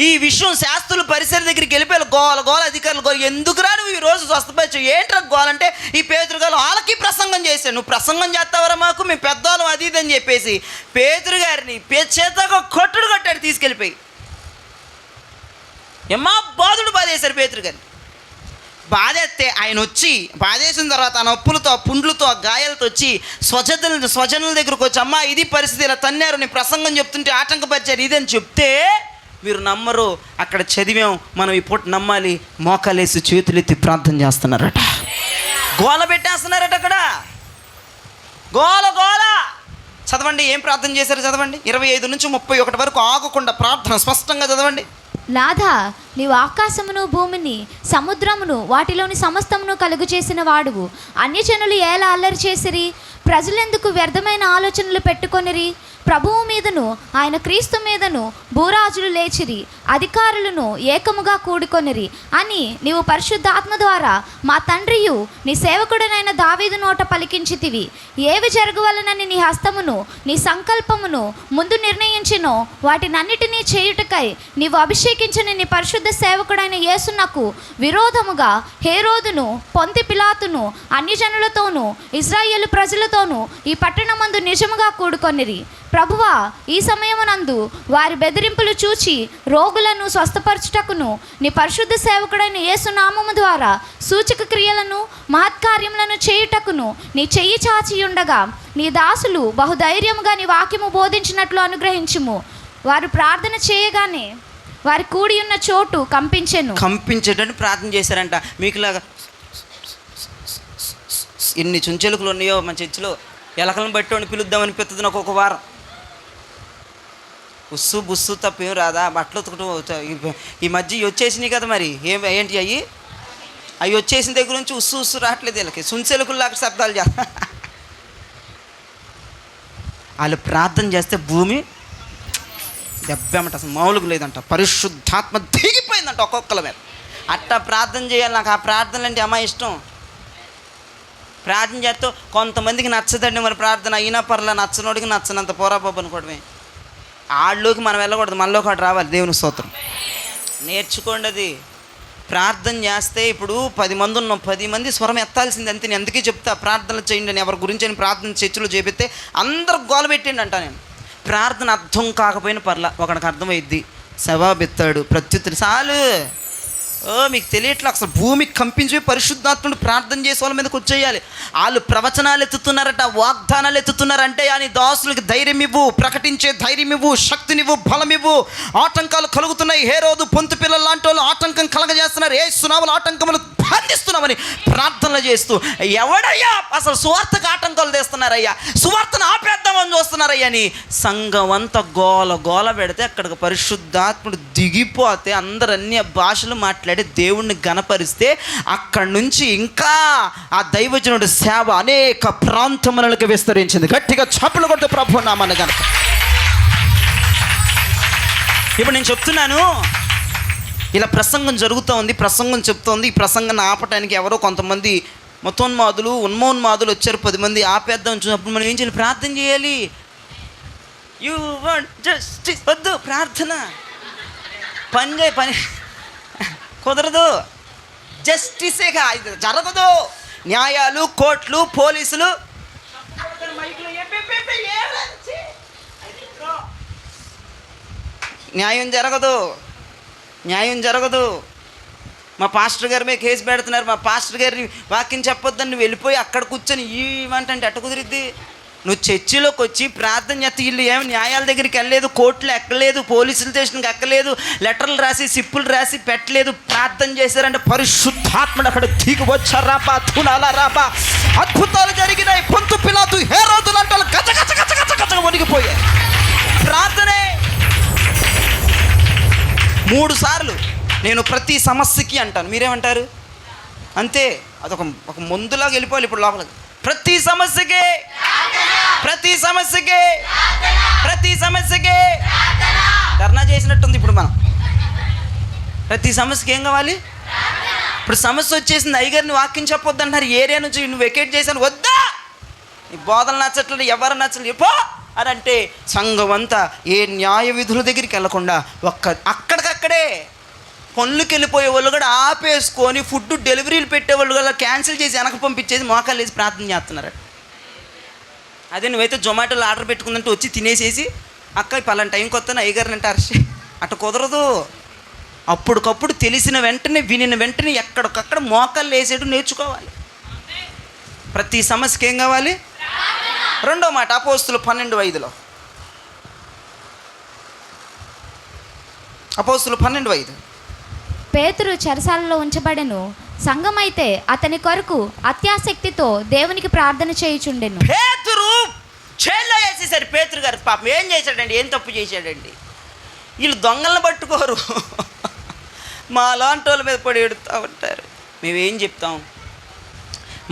[SPEAKER 1] ఈ విషయం శాస్త్రులు పరిసర దగ్గరికి వెళ్ళిపోయారు. గోల అధికారులు గోల, ఎందుకురా నువ్వు ఈరోజు స్వస్థపరిచావు? ఏంట్రా గోలంటే ఈ పేతురు గారు వాళ్ళకి ప్రసంగం చేశాడు. నువ్వు ప్రసంగం చేస్తావరా మాకు, మేము పెద్దవాళ్ళం అది ఇది అని చెప్పేసి పేతురు గారిని చేతగా కొట్టాడు తీసుకెళ్ళిపోయి. ఏమా బాధుడు బాధేశారు పేతురు గారిని. బాధేస్తే ఆయన వచ్చి బాధేసిన తర్వాత ఆ నొప్పులతో, ఆ పుండ్లతో, ఆ గాయాలతో వచ్చి స్వజనుల దగ్గరకు వచ్చి, అమ్మా ఇది పరిస్థితి, ఇలా తన్నారు, నేను ప్రసంగం చెప్తుంటే ఆటంకపరిచారు ఇదని చెప్తే, మీరు నమ్మరు, అక్కడ చదివాం మనం, ఈ పూట నమ్మాలి. మోకాలేసి చేతులెత్తి ప్రార్థన చేస్తున్నారట, గోల పెట్టేస్తున్నారట. అక్కడ గోల చదవండి. ఏం ప్రార్థన చేశారు చదవండి. 25 నుంచి 31 వరకు ఆగకుండా ప్రార్థన స్పష్టంగా చదవండి.
[SPEAKER 2] నాథా, నీవు ఆకాశమును భూమిని సముద్రమును వాటిలోని సమస్తమును కలుగు చేసిన వాడువు. అన్యజనులు ఎలా అల్లరి చేసిరి? ప్రజలెందుకు వ్యర్థమైన ఆలోచనలు పెట్టుకొనిరి? ప్రభువు మీదను ఆయన క్రీస్తు మీదను భూరాజులు లేచిరి, అధికారులను ఏకముగా కూడుకొనిరి అని నీవు పరిశుద్ధాత్మ ద్వారా మా తండ్రియు నీ సేవకుడనైన దావీదు నోట పలికించితివి. ఏవి జరగవలనని నీ హస్తమును నీ సంకల్పమును ముందు నిర్ణయించినో వాటినన్నిటినీ చేయుటకై నీవు అభిషేకించిన నీ పరిశుద్ధ సేవకుడైన యేసునకు విరోధముగా హేరోదును, పొంతి పిలాతును, అన్యజనులతోనూ ఇశ్రాయేలు ప్రజలతోనూ ఈ పట్టణమందు నిజముగా కూడుకొనిరి. ప్రభువా, ఈ సమయమునందు వారి బెదిరింపులు చూచి రోగులను స్వస్థపరచుటకును నీ పరిశుద్ధ సేవకుడైన యేసు నామము ద్వారా సూచక క్రియలను మహత్కార్యములను చేయుటకును నీ చెయ్యి చాచి ఉండగా నీ దాసులు బహుధైర్యముగా నీ వాక్యము బోధించినట్లు అనుగ్రహించుము. వారు ప్రార్థన చేయగానే వారి కూడి ఉన్న చోటు కంపించేటట్టు
[SPEAKER 1] ప్రార్థన చేశారంట. మీకులాగా ఎన్ని చుంచెలుకలు ఉన్నాయో మన చర్చిలో ఎలకలను బట్టి పిలుద్దామని పెడుతుంది నాకు ఒక వారం. ఉస్సు బుస్సు తప్పేం రాదా, బట్టలు ఉతకటం ఈ మధ్య వచ్చేసినాయి కదా, మరి ఏంటి అవి వచ్చేసిన దగ్గర నుంచి ఉస్సు ఉస్సు రావట్లేదు వీళ్ళకి, చుంచెలుకుల్లాగా శబ్దాలు చేస్తా. వాళ్ళు ప్రార్థన చేస్తే భూమి దెబ్బేమంట, అసలు మామూలుగా లేదంట, పరిశుద్ధాత్మ దిగిపోయిందంట ఒక్కొక్కల మీద. అట్టా ప్రార్థన చేయాలి. నాకు ఆ ప్రార్థనలు అంటే అమ్మ ఇష్టం. ప్రార్థన చేస్తూ కొంతమందికి నచ్చదండి మరి ప్రార్థన, అయినా పర్లా, నచ్చనోడికి నచ్చనంత పోరాబాబు అనుకోవడమే. ఆళ్ళలోకి మనం వెళ్ళకూడదు, మనలో ఒకటి రావాలి. దేవుని స్తోత్రం. నేర్చుకోండి. అది ప్రార్థన చేస్తే ఇప్పుడు 10 మంది ఉన్నాం, 10 మంది స్వరం ఎత్తాల్సింది అంతే. నేను అందుకే చెప్తా ప్రార్థనలు చేయండి అని. ఎవరి గురించి అని ప్రార్థన చర్చలో చేపిస్తే అందరికి గోల పెట్టండి అంట. నేను ప్రార్థన అర్థం కాకపోయినా పర్లా, ఒకడికి అర్థమైద్ది, సవాబెత్తాడు ప్రత్యుత్తరి చాలు. మీకు తెలియట్లా, అసలు భూమికి కంపించి పరిశుద్ధాత్ముడు ప్రార్థన చేసే వాళ్ళ మీదకి వచ్చేయాలి. వాళ్ళు ప్రవచనాలు ఎత్తుతున్నారట, వాగ్దానాలు ఎత్తుతున్నారంటే అని దాసులకి ధైర్యం ఇవ్వు, ప్రకటించే ధైర్యం ఇవ్వు, శక్తినివ్వు, బలం ఇవ్వు. ఆటంకాలు కలుగుతున్నాయి, హేరోదు పొంతు పిల్లలు లాంటి వాళ్ళు ఆటంకం కలగజేస్తున్నారు, ఏ సునాములు ఆటంకములు బంధిస్తున్నామని ప్రార్థనలు చేస్తూ, ఎవడయ్యా అసలు సువార్తకు ఆటంకాలు తెస్తున్నారయ్యా, సువార్తను ఆపేద్దామని చూస్తున్నారయ్యా అని సంఘం అంతా గోల గోల పెడితే అక్కడికి పరిశుద్ధాత్ముడు దిగిపోతే అందరు అన్య భాషలు మాట్లాడి దేవుణ్ణి గణపరిస్తే అక్కడి నుంచి ఇంకా ఆ దైవజనుడి సేవ అనేక ప్రాంతములకు విస్తరించింది. గట్టిగా చప్పులు కొడితే ప్రభు నామాన్ని గనక. ఇప్పుడు నేను చెప్తున్నాను, ఇలా ప్రసంగం జరుగుతూ ఉంది, ప్రసంగం చెప్తోంది. ఈ ప్రసంగాన్ని ఆపటానికి ఎవరో కొంతమంది మతోన్మాదులు, ఉన్మోన్మాదులు వచ్చారు. 10 మంది ఆపేద్దాం చూసినప్పుడు మనం ఏం చేయాలి? ప్రార్థన చేయాలి. యూ వాంట్ జస్టిస్, వద్దు ప్రార్థన, పని కుదరదు, జస్టిసేగా ఇది జరగదు. న్యాయాలు, కోర్టులు, పోలీసులు న్యాయం జరగదు. మా పాస్టర్ గారి మీద కేసు పెడుతున్నారు, మా పాస్టర్ గారిని వాక్యం చెప్పొద్దని నువ్వు వెళ్ళిపోయి అక్కడ కూర్చొని ఇవంటే అట్ట కుదిరిద్ది. నువ్వు చర్చిలోకి వచ్చి ప్రార్థన చేస్తే వీళ్ళు ఏమి న్యాయాల దగ్గరికి వెళ్ళలేదు, కోర్టులు ఎక్కలేదు, పోలీసుల స్టేషన్కి ఎక్కలేదు, లెటర్లు రాసి సిప్పులు రాసి పెట్టలేదు, ప్రార్థన చేశారంటే పరిశుద్ధాత్ముడు అక్కడ దిగి వచ్చారాపా, తునాలారాపా, అద్భుతాలు జరిగినాయి. పొంతు పిలాతు, హేరోదు లాంటి వాళ్ళు గజ గజ గజ గజ గజ వణిగిపోయాయి. ప్రార్థనే 3 సార్లు. నేను ప్రతి సమస్యకి అంటాను, మీరేమంటారు? అంతే, అదొక మందులాగా వెళ్ళిపోవాలి. ఇప్పుడు లోపలికి ప్రతి సమస్యకే ధర్నా చేసినట్టుంది. ఇప్పుడు మనం ప్రతి సమస్యకి ఏం కావాలి? ఇప్పుడు సమస్య వచ్చేసింది, అయ్యగారిని వాక్యం చెప్పొద్దు అంటారు, ఏరియా నుంచి నువ్వు వెకేట్ చేశాను, వద్దా నీ బోధనలు నచ్చట్లేదు, ఎవరు నచ్చలేదు ఎప్పో అని అంటే సంఘం అంతా ఏ న్యాయ విధుల దగ్గరికి వెళ్ళకుండా అక్కడికక్కడే పనులకి వెళ్ళిపోయే వాళ్ళు కూడా ఆపేసుకొని ఫుడ్ డెలివరీలు పెట్టేవాళ్ళు కూడా క్యాన్సిల్ చేసి వెనక పంపించేసి మోకాలు వేసి ప్రార్థన చేస్తున్నారు. అదే నువ్వైతే జొమాటోలో ఆర్డర్ పెట్టుకుందంటే వచ్చి తినేసేసి అక్క పలానా టైంకి వస్తాను అయ్యగారిని అంటే అర్షి అట్ట కుదరదు. అప్పటికప్పుడు తెలిసిన వెంటనే వినిన వెంటనే ఎక్కడికక్కడ మోకాలు వేసేట్టు నేర్చుకోవాలి. ప్రతి సమస్యకి ఏం కావాలి? రెండో మాట అపోస్తులు 12:5. అపోస్తులు 12:5.
[SPEAKER 2] పేతురు చెరసాలలో ఉంచబడెను, సంఘమైతే అతని కొరకు అత్యాసక్తితో దేవునికి ప్రార్థన చేయుచుండెను.
[SPEAKER 1] పేతురు చేల్లో వేసేసారు. పేతురు గారు పాపం ఏం చేశాడండి? ఏం తప్పు చేశాడండి? వీళ్ళు దొంగలను పట్టుకోరు, మా లాంటి వాళ్ళ మీద పడి ఎడుతూ ఉంటారు. మేమేం చెప్తాం?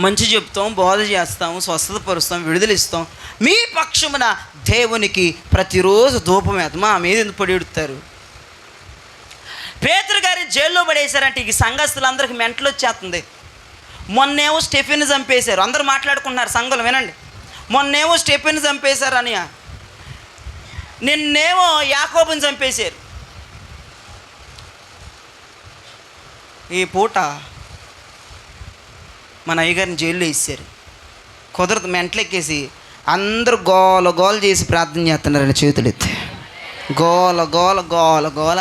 [SPEAKER 1] మంచి చెప్తాం, బోధ చేస్తాం, స్వస్థత పరుస్తాం, విడుదల ఇస్తాం. మీ పక్షమున దేవునికి ప్రతిరోజు ధూపం వేద్దాం. మా మీద ఎందుకు పడి ఎడుతారు? పేతురు గారి జైల్లో పడేశారంటే ఈ సంఘస్థులందరికీ మెంటలు వచ్చేస్తుంది. మొన్నేమో స్టెఫెన్ చంపేశారు, అందరూ మాట్లాడుకుంటున్నారు సంఘంలో, వినండి. మొన్నేమో స్టెఫెన్ చంపేశారు అని, నిన్నేమో యాకోబుని చంపేశారు. ఈ పూట మన అయ్యగారిని జైల్లో వేసారు. కుదరదు, మెంటలెక్కేసి అందరూ గోల గోల చేసి ప్రార్థన చేస్తున్నారండి. చేతులు ఎత్తి గోల గోల గోల గోల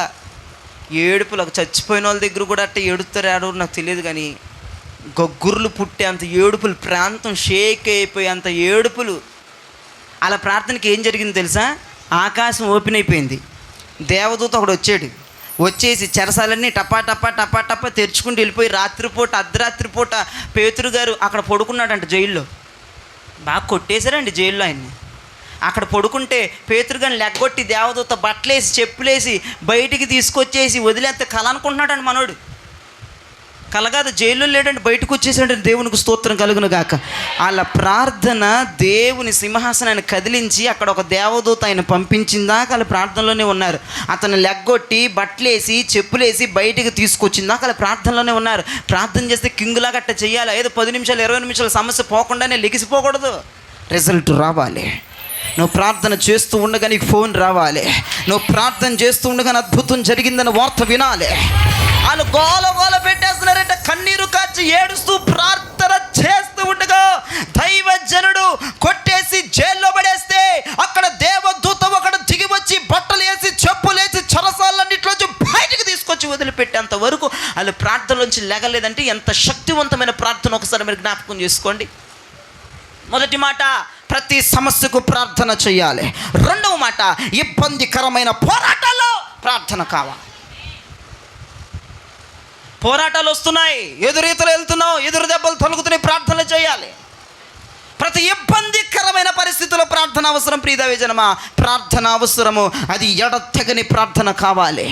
[SPEAKER 1] ఏడుపులకు. చచ్చిపోయిన వాళ్ళ దగ్గర కూడా అట్ట ఏడుతారు నాకు తెలియదు, కానీ గొగ్గుర్లు పుట్టే అంత ఏడుపులు, ప్రాంతం షేక్ అయిపోయి అంత ఏడుపులు. అలా ప్రార్థనకి ఏం జరిగింది తెలుసా? ఆకాశం ఓపెన్ అయిపోయింది. దేవదూత ఒకడు వచ్చేసి చెరసాలన్నీ టపా టపా టపా టపా తెరుచుకుంటూ వెళ్ళిపోయి రాత్రిపూట అర్ధరాత్రి పూట పేతురు గారు అక్కడ పడుకున్నాడంట జైల్లో. బాగా కొట్టేశారండి జైల్లో ఆయన్ని. అక్కడ పడుకుంటే పేతురు గారిని లెగ్గొట్టి దేవదూత బట్టలేసి చెప్పులేసి బయటికి తీసుకొచ్చేసి వదిలేస్తే కల అనుకుంటున్నాడండి మనోడు. కలగాదు, జైల్లో లేడండి, బయటకు వచ్చేసాడండి. దేవునికి స్తోత్రం కలుగును గాక. వాళ్ళ ప్రార్థన దేవుని సింహాసనాన్ని కదిలించి అక్కడ ఒక దేవదూత ఆయన పంపించిందాక వాళ్ళ ప్రార్థనలోనే ఉన్నారు. అతను లెగ్గొట్టి బట్టలేసి చెప్పులేసి బయటికి తీసుకొచ్చిందాక వాళ్ళ ప్రార్థనలోనే ఉన్నారు. ప్రార్థన చేస్తే కింగులాగా అట్ట చెయ్యాలి. ఏదో 10 నిమిషాలు 20 నిమిషాల సమస్య పోకుండానే లెగిసిపోకూడదు. రిజల్ట్ రావాలి. నువ్వు ప్రార్థన చేస్తూ ఉండగా నీకు ఫోన్ రావాలి. నువ్వు ప్రార్థన చేస్తూ ఉండగానే అద్భుతం జరిగిందని వార్త వినాలి. వాళ్ళు గోల గోల పెట్టేస్తున్నారంటే కన్నీరు కాచి ఏడుస్తూ ప్రార్థన చేస్తూ ఉండగా దైవజనుడు కొట్టేసి జైల్లో పడేస్తే అక్కడ దేవదూత ఒకడు దిగి వచ్చి బట్టలు వేసి చెప్పులేసి చెరసాలన్నింటిలోంచి బయటికి తీసుకొచ్చి వదిలిపెట్టేంత వరకు వాళ్ళు ప్రార్థనలోంచి లెగలేదంటే ఎంత శక్తివంతమైన ప్రార్థన ఒకసారి మీరు జ్ఞాపకం చేసుకోండి. మొదటి మాట, ప్రతి సమస్యకు ప్రార్థన చేయాలి. రెండవ మాట, ఇబ్బందికరమైన పోరాటాల్లో ప్రార్థన కావాలి. పోరాటాలు వస్తున్నాయి, ఎదురీతలు వెళ్తున్నావు, ఎదురు దెబ్బలు తొలుగుతున్నాయి, ప్రార్థన చేయాలి. ప్రతి ఇబ్బందికరమైన పరిస్థితుల్లో ప్రార్థన అవసరం. ప్రియదైవజనమా, ప్రార్థన అవసరము. అది ఎడతెగని ప్రార్థన కావాలి.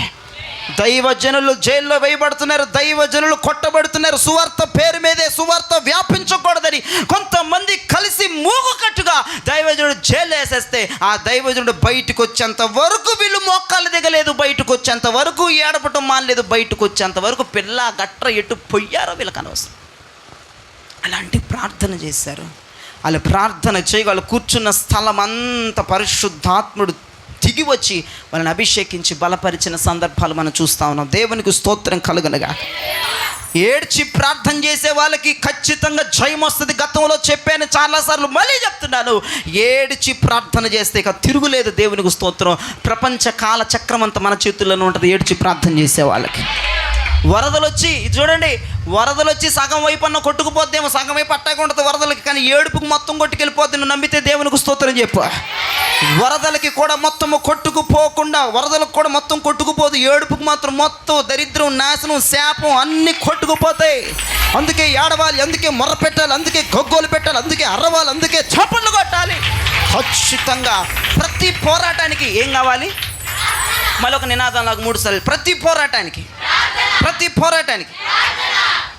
[SPEAKER 1] దైవజనులు జైల్లో వేయబడుతున్నారు, దైవజనులు కొట్టబడుతున్నారు. సువార్త పేరు మీదే సువార్త వ్యాపించకూడదని కొంతమంది కలిసి మూగుకట్టుగా దైవజనుడు జైల్లో వేసేస్తే ఆ దైవజనుడు బయటకు వచ్చేంత వరకు వీళ్ళు మోకాలు దిగలేదు, బయటకు వచ్చేంత వరకు ఏడపటం మానలేదు, బయటకు వచ్చేంత వరకు పిల్ల గట్ర ఎటు పొయ్యారో వీళ్ళకి అనవసరం. అలాంటి ప్రార్థన చేశారు. వాళ్ళు ప్రార్థన చేయగా వాళ్ళు కూర్చున్న స్థలం అంతా పరిశుద్ధాత్ముడు దిగి వచ్చి వాళ్ళని అభిషేకించి బలపరిచిన సందర్భాలు మనం చూస్తూ ఉన్నాం. దేవునికి స్తోత్రం కలుగునగా. ఏడ్చి ప్రార్థన చేసే వాళ్ళకి ఖచ్చితంగా జయం వస్తుంది. గతంలో చెప్పాను చాలాసార్లు, మళ్ళీ చెప్తున్నాను, ఏడ్చి ప్రార్థన చేస్తే ఇక తిరుగులేదు. దేవునికి స్తోత్రం. ప్రపంచ కాల చక్రం అంతా మన చేతుల్లోనే ఉంటుంది ఏడ్చి ప్రార్థన చేసే వాళ్ళకి. వరదలు వచ్చి చూడండి, వరదలు వచ్చి సగం వైపు అన్న కొట్టుకుపోద్దేమో, సగం వైపు అట్టాగా ఉంటుంది వరదలకి, కానీ ఏడుపుకు మొత్తం కొట్టుకెళ్ళిపోద్ది. నువ్వు నమ్మితే దేవునికి స్తోత్రం చెప్పు. వరదలకి కూడా మొత్తము కొట్టుకుపోకుండా, వరదలకు కూడా మొత్తం కొట్టుకుపోదు, ఏడుపుకు మాత్రం మొత్తం దరిద్రం, నాశనం, శాపం అన్నీ కొట్టుకుపోతాయి. అందుకే ఏడవాలి, అందుకే మొర్ర పెట్టాలి, అందుకే గొగ్గోలు పెట్టాలి, అందుకే అరవాలి, అందుకే చప్పట్లు కొట్టాలి. ఖచ్చితంగా ప్రతి పోరాటానికి ఏం కావాలి? మళ్ళీ ఒక నినాదం నాకు 3 సార్లు, ప్రతి పోరాటానికి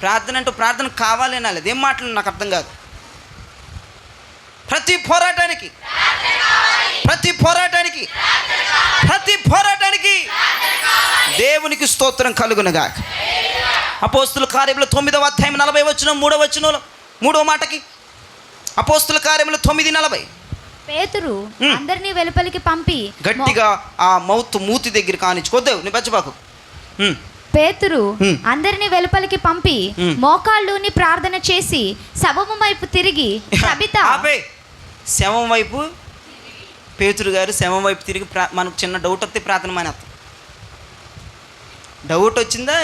[SPEAKER 1] ప్రార్థన అంటూ ప్రార్థన కావాలి అనాలి. ఏం మాటలు నాకు అర్థం కాదు. ప్రతి పోరాటానికి దేవునికి స్తోత్రం కలుగునుగా. అపోస్తుల కార్యములు 9వ అధ్యాయం 40వ వచనం 3వ వచనంలో 3వ మాటకి, అపోస్తుల కార్యములు 9:40,
[SPEAKER 2] పేతురు అందరినీ వెలుపలికి పంపి,
[SPEAKER 1] గట్టిగా ఆ మూతి దగ్గర కానిచ్చుకోద్దేవు నీ బచ్చబాకు.
[SPEAKER 2] పేతురు అందరినీ వెలుపలికి పంపి మోకాళ్ళుని ప్రార్థన చేసి శవము వైపు తిరిగి,
[SPEAKER 1] శవం వైపు పేతురు గారు శవం వైపు తిరిగి మనకు చిన్న డౌట్ వస్తే ప్రార్థన మానేస్తాం. డౌట్ వచ్చిందా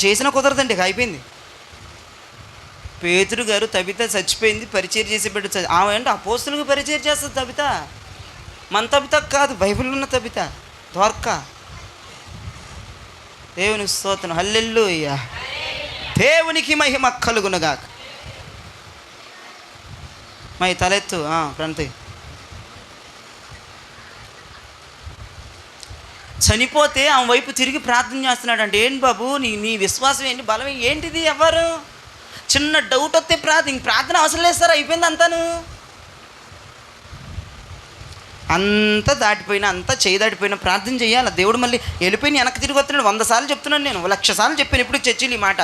[SPEAKER 1] చేసిన కుదరదండి, అయిపోయింది. పేతురు గారు తబిత చచ్చిపోయింది, పరిచయం చేసి బిడ్డ ఆమె అంటే అపోస్తులకు పరిచయం చేస్తుంది తబిత. మన తబిత కాదు, బైబిల్లో ఉన్న తబిత, ద్వారకా. దేవుని స్తోత్రం, హల్లెలూయా. దేవునికి మహిమ కలుగునుగాక. మై తలెత్తు ప్రణతి. చనిపోతే ఆమె వైపు తిరిగి ప్రార్థన చేస్తున్నాడు అంటే ఏంటి బాబు, నీ విశ్వాసం ఏంటి, బలం ఏంటిది? ఎవరు చిన్న డౌట్ వస్తే ప్రార్థన అవసరం లేదు సార్, అయిపోయింది అంతాను. అంతా దాటిపోయినా, అంతా చేయి దాటిపోయినా ప్రార్థన చేయాలి. దేవుడు మళ్ళీ వెళ్ళిపోయిన వెనక్కి తిరిగి వస్తున్నాడు. 100 సార్లు చెప్తున్నాను నేను, 1,00,000 సార్లు చెప్పాను ఇప్పుడు చర్చిలు ఈ మాట.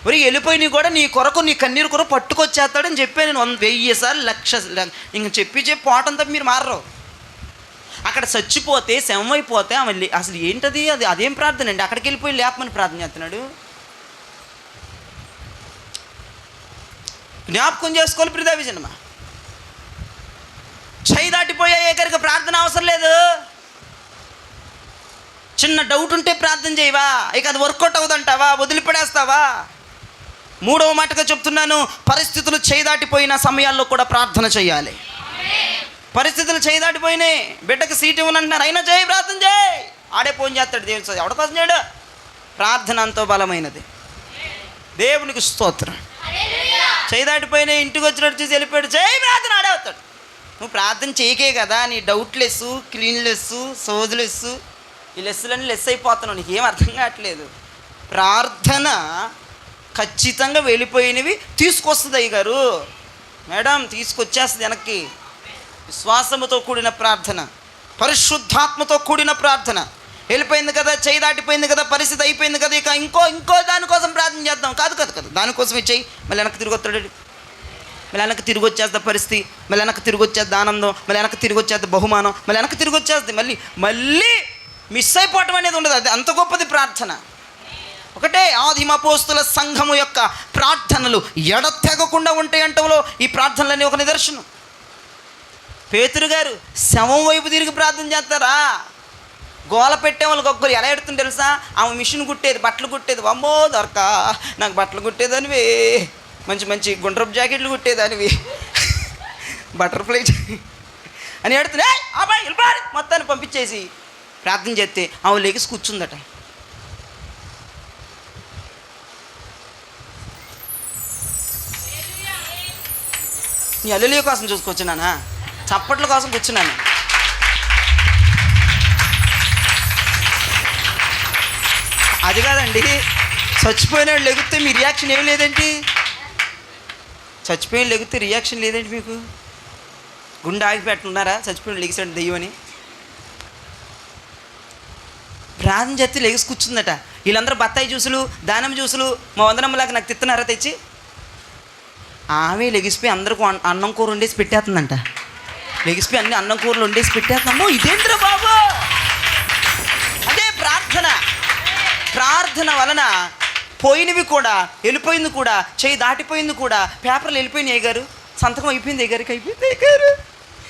[SPEAKER 1] మరి వెళ్ళిపోయినవి కూడా నీ కొరకు, నీ కన్నీరు కొరకు పట్టుకొచ్చేస్తాడని చెప్పాను నేను 1000 సార్లు, 1,00,000. ఇంక చెప్పి పోవటం తప్ప మీరు మారరు. అక్కడ చచ్చిపోతే, శవమైపోతే అసలు ఏంటది, అదేం ప్రార్థన అండి? అక్కడికి వెళ్ళిపోయి లేపమని ప్రార్థన చేస్తున్నాడు. జ్ఞాపకం చేసుకోవాలి ప్రియ విజయమ్మా. చేయి దాటిపోయే ఏకరికి ప్రార్థన అవసరం లేదు. చిన్న డౌట్ ఉంటే ప్రార్థన చేయవా? ఇక అది వర్కౌట్ అవుదంటావా? వదిలిపడేస్తావా? 3వ మాటగా చెప్తున్నాను, పరిస్థితులు చేయి దాటిపోయిన సమయాల్లో కూడా ప్రార్థన చేయాలి. పరిస్థితులు చేయి దాటిపోయినాయి, బిడ్డకి సీట్ ఇవ్వనంటున్నారు, అయినా చేయి, ప్రార్థన చేయి. ఆడే ఫోన్ చేస్తాడు దేవుడు, ఎవడ కోసం చేయడు? ప్రార్థన అంతో బలమైనది. దేవునికి స్తోత్రం. చేయి దాటిపోయినా ఇంటికి వచ్చినట్టు చూసి వెళ్ళిపోయాడు, చేయి ప్రార్థన, ఆడే అవుతాడు. నువ్వు ప్రార్థన చేయకే కదా, నీ డౌట్ లెస్, క్లీన్ లెస్, సోజు లెస్, ఈ లెస్సులన్నీ లెస్ అయిపోతున్నావు. నీకు ఏం అర్థం కావట్లేదు. ప్రార్థన ఖచ్చితంగా వెళ్ళిపోయినవి తీసుకొస్తుంది. అయ్యగారు, మేడం, తీసుకొచ్చేస్తుంది వెనక్కి. విశ్వాసముతో కూడిన ప్రార్థన, పరిశుద్ధాత్మతో కూడిన ప్రార్థన. వెళ్ళిపోయింది కదా, చేయి దాటిపోయింది కదా, పరిస్థితి అయిపోయింది కదా, ఇక ఇంకో దానికోసం ప్రార్థన చేద్దాం. కాదు, దానికోసమే చెయ్యి. మళ్ళీ వెనక్కి తిరిగి వస్తాడు, మళ్ళీ వెనక్కి తిరిగి వచ్చేద్దా పరిస్థితి, మళ్ళీ వెనక్కి తిరిగి వచ్చేద్ది ఆనందం, మళ్ళీ వెనక్కి తిరిగి వచ్చేద్ది బహుమానం, మళ్ళీ వెనక్కి తిరిగి వచ్చేస్తుంది. మళ్ళీ మిస్ అయిపోవటం అనేది ఉండదు. అది అంత గొప్పది ప్రార్థన. ఒకటే ఆదిమపోస్తుల సంఘము యొక్క ప్రార్థనలు ఎడతెగకుండా ఉంటాయి అంటంలో ఈ ప్రార్థనలన్నీ ఒక నిదర్శనం. పేతురు గారు శవం వైపు తిరిగి ప్రార్థన చేస్తారా? గోల పెట్టే వాళ్ళకి ఒక్కరు ఎలా ఎడుతుంది తెలుసా? ఆమె మిషన్ కుట్టేది, బట్టలు కుట్టేది. అమ్మో దొరక, నాకు బట్టలు కుట్టేదానివి, మంచి గుండ్రపు జాకెట్లు కుట్టేదానివి, బటర్ఫ్లై అని ఎడుతున్నాయి. అబ్బాయి వెళ్ళిపోయి మొత్తాన్ని పంపించేసి ప్రార్థన చేస్తే ఆమె లెగిసి కూర్చుందట. నీ అల్లులియ కోసం చూసుకొచ్చున్నానా? చప్పట్ల కోసం కూర్చున్నాను. అది కాదండి, చచ్చిపోయినాడు లెగితే మీ రియాక్షన్ ఏం లేదేంటి? చచ్చిపోయిన లెగితే రియాక్షన్ లేదేంటి మీకు? గుండె ఆగిపెట్టున్నారా? చచ్చిపోయిన లెగిసాడు దెయ్యం అని. ప్రార్థన చేస్తే లెగిసి కూర్చుందట. వీళ్ళందరూ బత్తాయి జ్యూసులు, దానిమ్మ జ్యూసులు మా వందనమ్మలాగా నాకు తిత్తనారా తెచ్చి? ఆమె లెగిసిపోయి అందరికీ అన్నం కూర వండేసి పెట్టేస్తుందంట. లెగిసిపోయి అన్ని అన్నం కూరలు వండేసి పెట్టేస్తున్నాము. ఇదేంద్ర బాబు, అదే ప్రార్థన. ప్రార్థన వలన పోయినవి కూడా, వెళ్ళిపోయింది కూడా, చెయ్యి దాటిపోయింది కూడా, పేపర్లు వెళ్ళిపోయినాయి. అయ్యగారు సంతకం అయిపోయింది, అయ్యగారికి అయిపోయింది. అయ్యగారు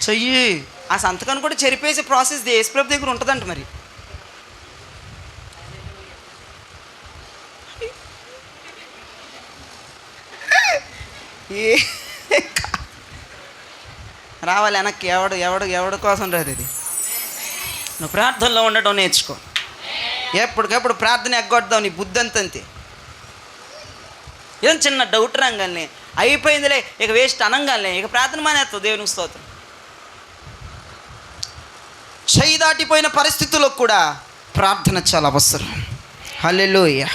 [SPEAKER 1] చెయ్యి, ఆ సంతకాన్ని కూడా చెరిపేసే ప్రాసెస్ యేసుప్రభు దగ్గర ఉంటుందంట. మరి రావాలి వెనక్కి. ఎవడు కోసం రాదు ఇది. నువ్వు ప్రార్థనలో ఉండటం నేర్చుకో. ఎప్పటికప్పుడు ప్రార్థన ఎగ్గొడదావు, నీ బుద్ధి అంతే. ఏం చిన్న డౌట్ రంగానే అయిపోయిందిలే, ఇక వేస్ట్ అనంగానే ఇక ప్రార్థన మానేస్తావు. దేవునికి స్తోత్రం. చేయి దాటిపోయిన పరిస్థితుల్లో కూడా ప్రార్థన చాలా అవసరం. హల్లెలూయా.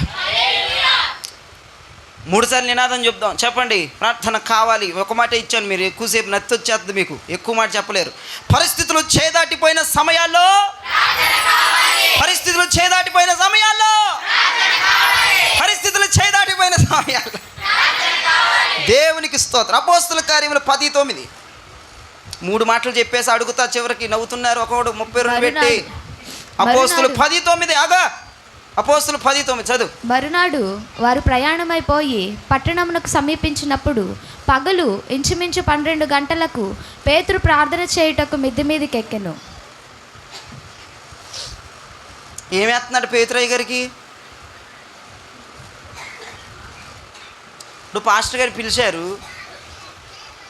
[SPEAKER 1] 3 సార్లు నినాదం చెప్దాం. చెప్పండి, ప్రార్థన కావాలి. ఒక మాట ఇచ్చాను, మీరు ఎక్కువసేపు నత్తి వచ్చేస్తుంది, మీకు ఎక్కువ మాట చెప్పలేరు. పరిస్థితులు చేదాటిపోయిన సమయాల్లో, పరిస్థితులు చేదాటిపోయిన సమయాల్లో, పరిస్థితులు చేదాటిపోయిన సమయాల్లో దేవునికి స్తోత్రం. అపోస్తుల కార్యములు 10:9. 3 మాటలు చెప్పేసి అడుగుతా, చివరికి నవ్వుతున్నారు. ఒకడు 32 పెట్టి అపోస్తులు 10:9. ఆగా, అపోస్తులు 10:9 చదువు.
[SPEAKER 2] మరునాడు వారు ప్రయాణమైపోయి పట్టణమునకు సమీపించినప్పుడు పగలు ఇంచుమించు 12 గంటలకు పేతురు ప్రార్థన చేయుటకు మిద్దె మీదకి ఎక్కెను.
[SPEAKER 1] ఏమేస్తున్నాడు పేతురయ్య గారికి? ఇప్పుడు పాస్టర్ గారు పిలిచారు.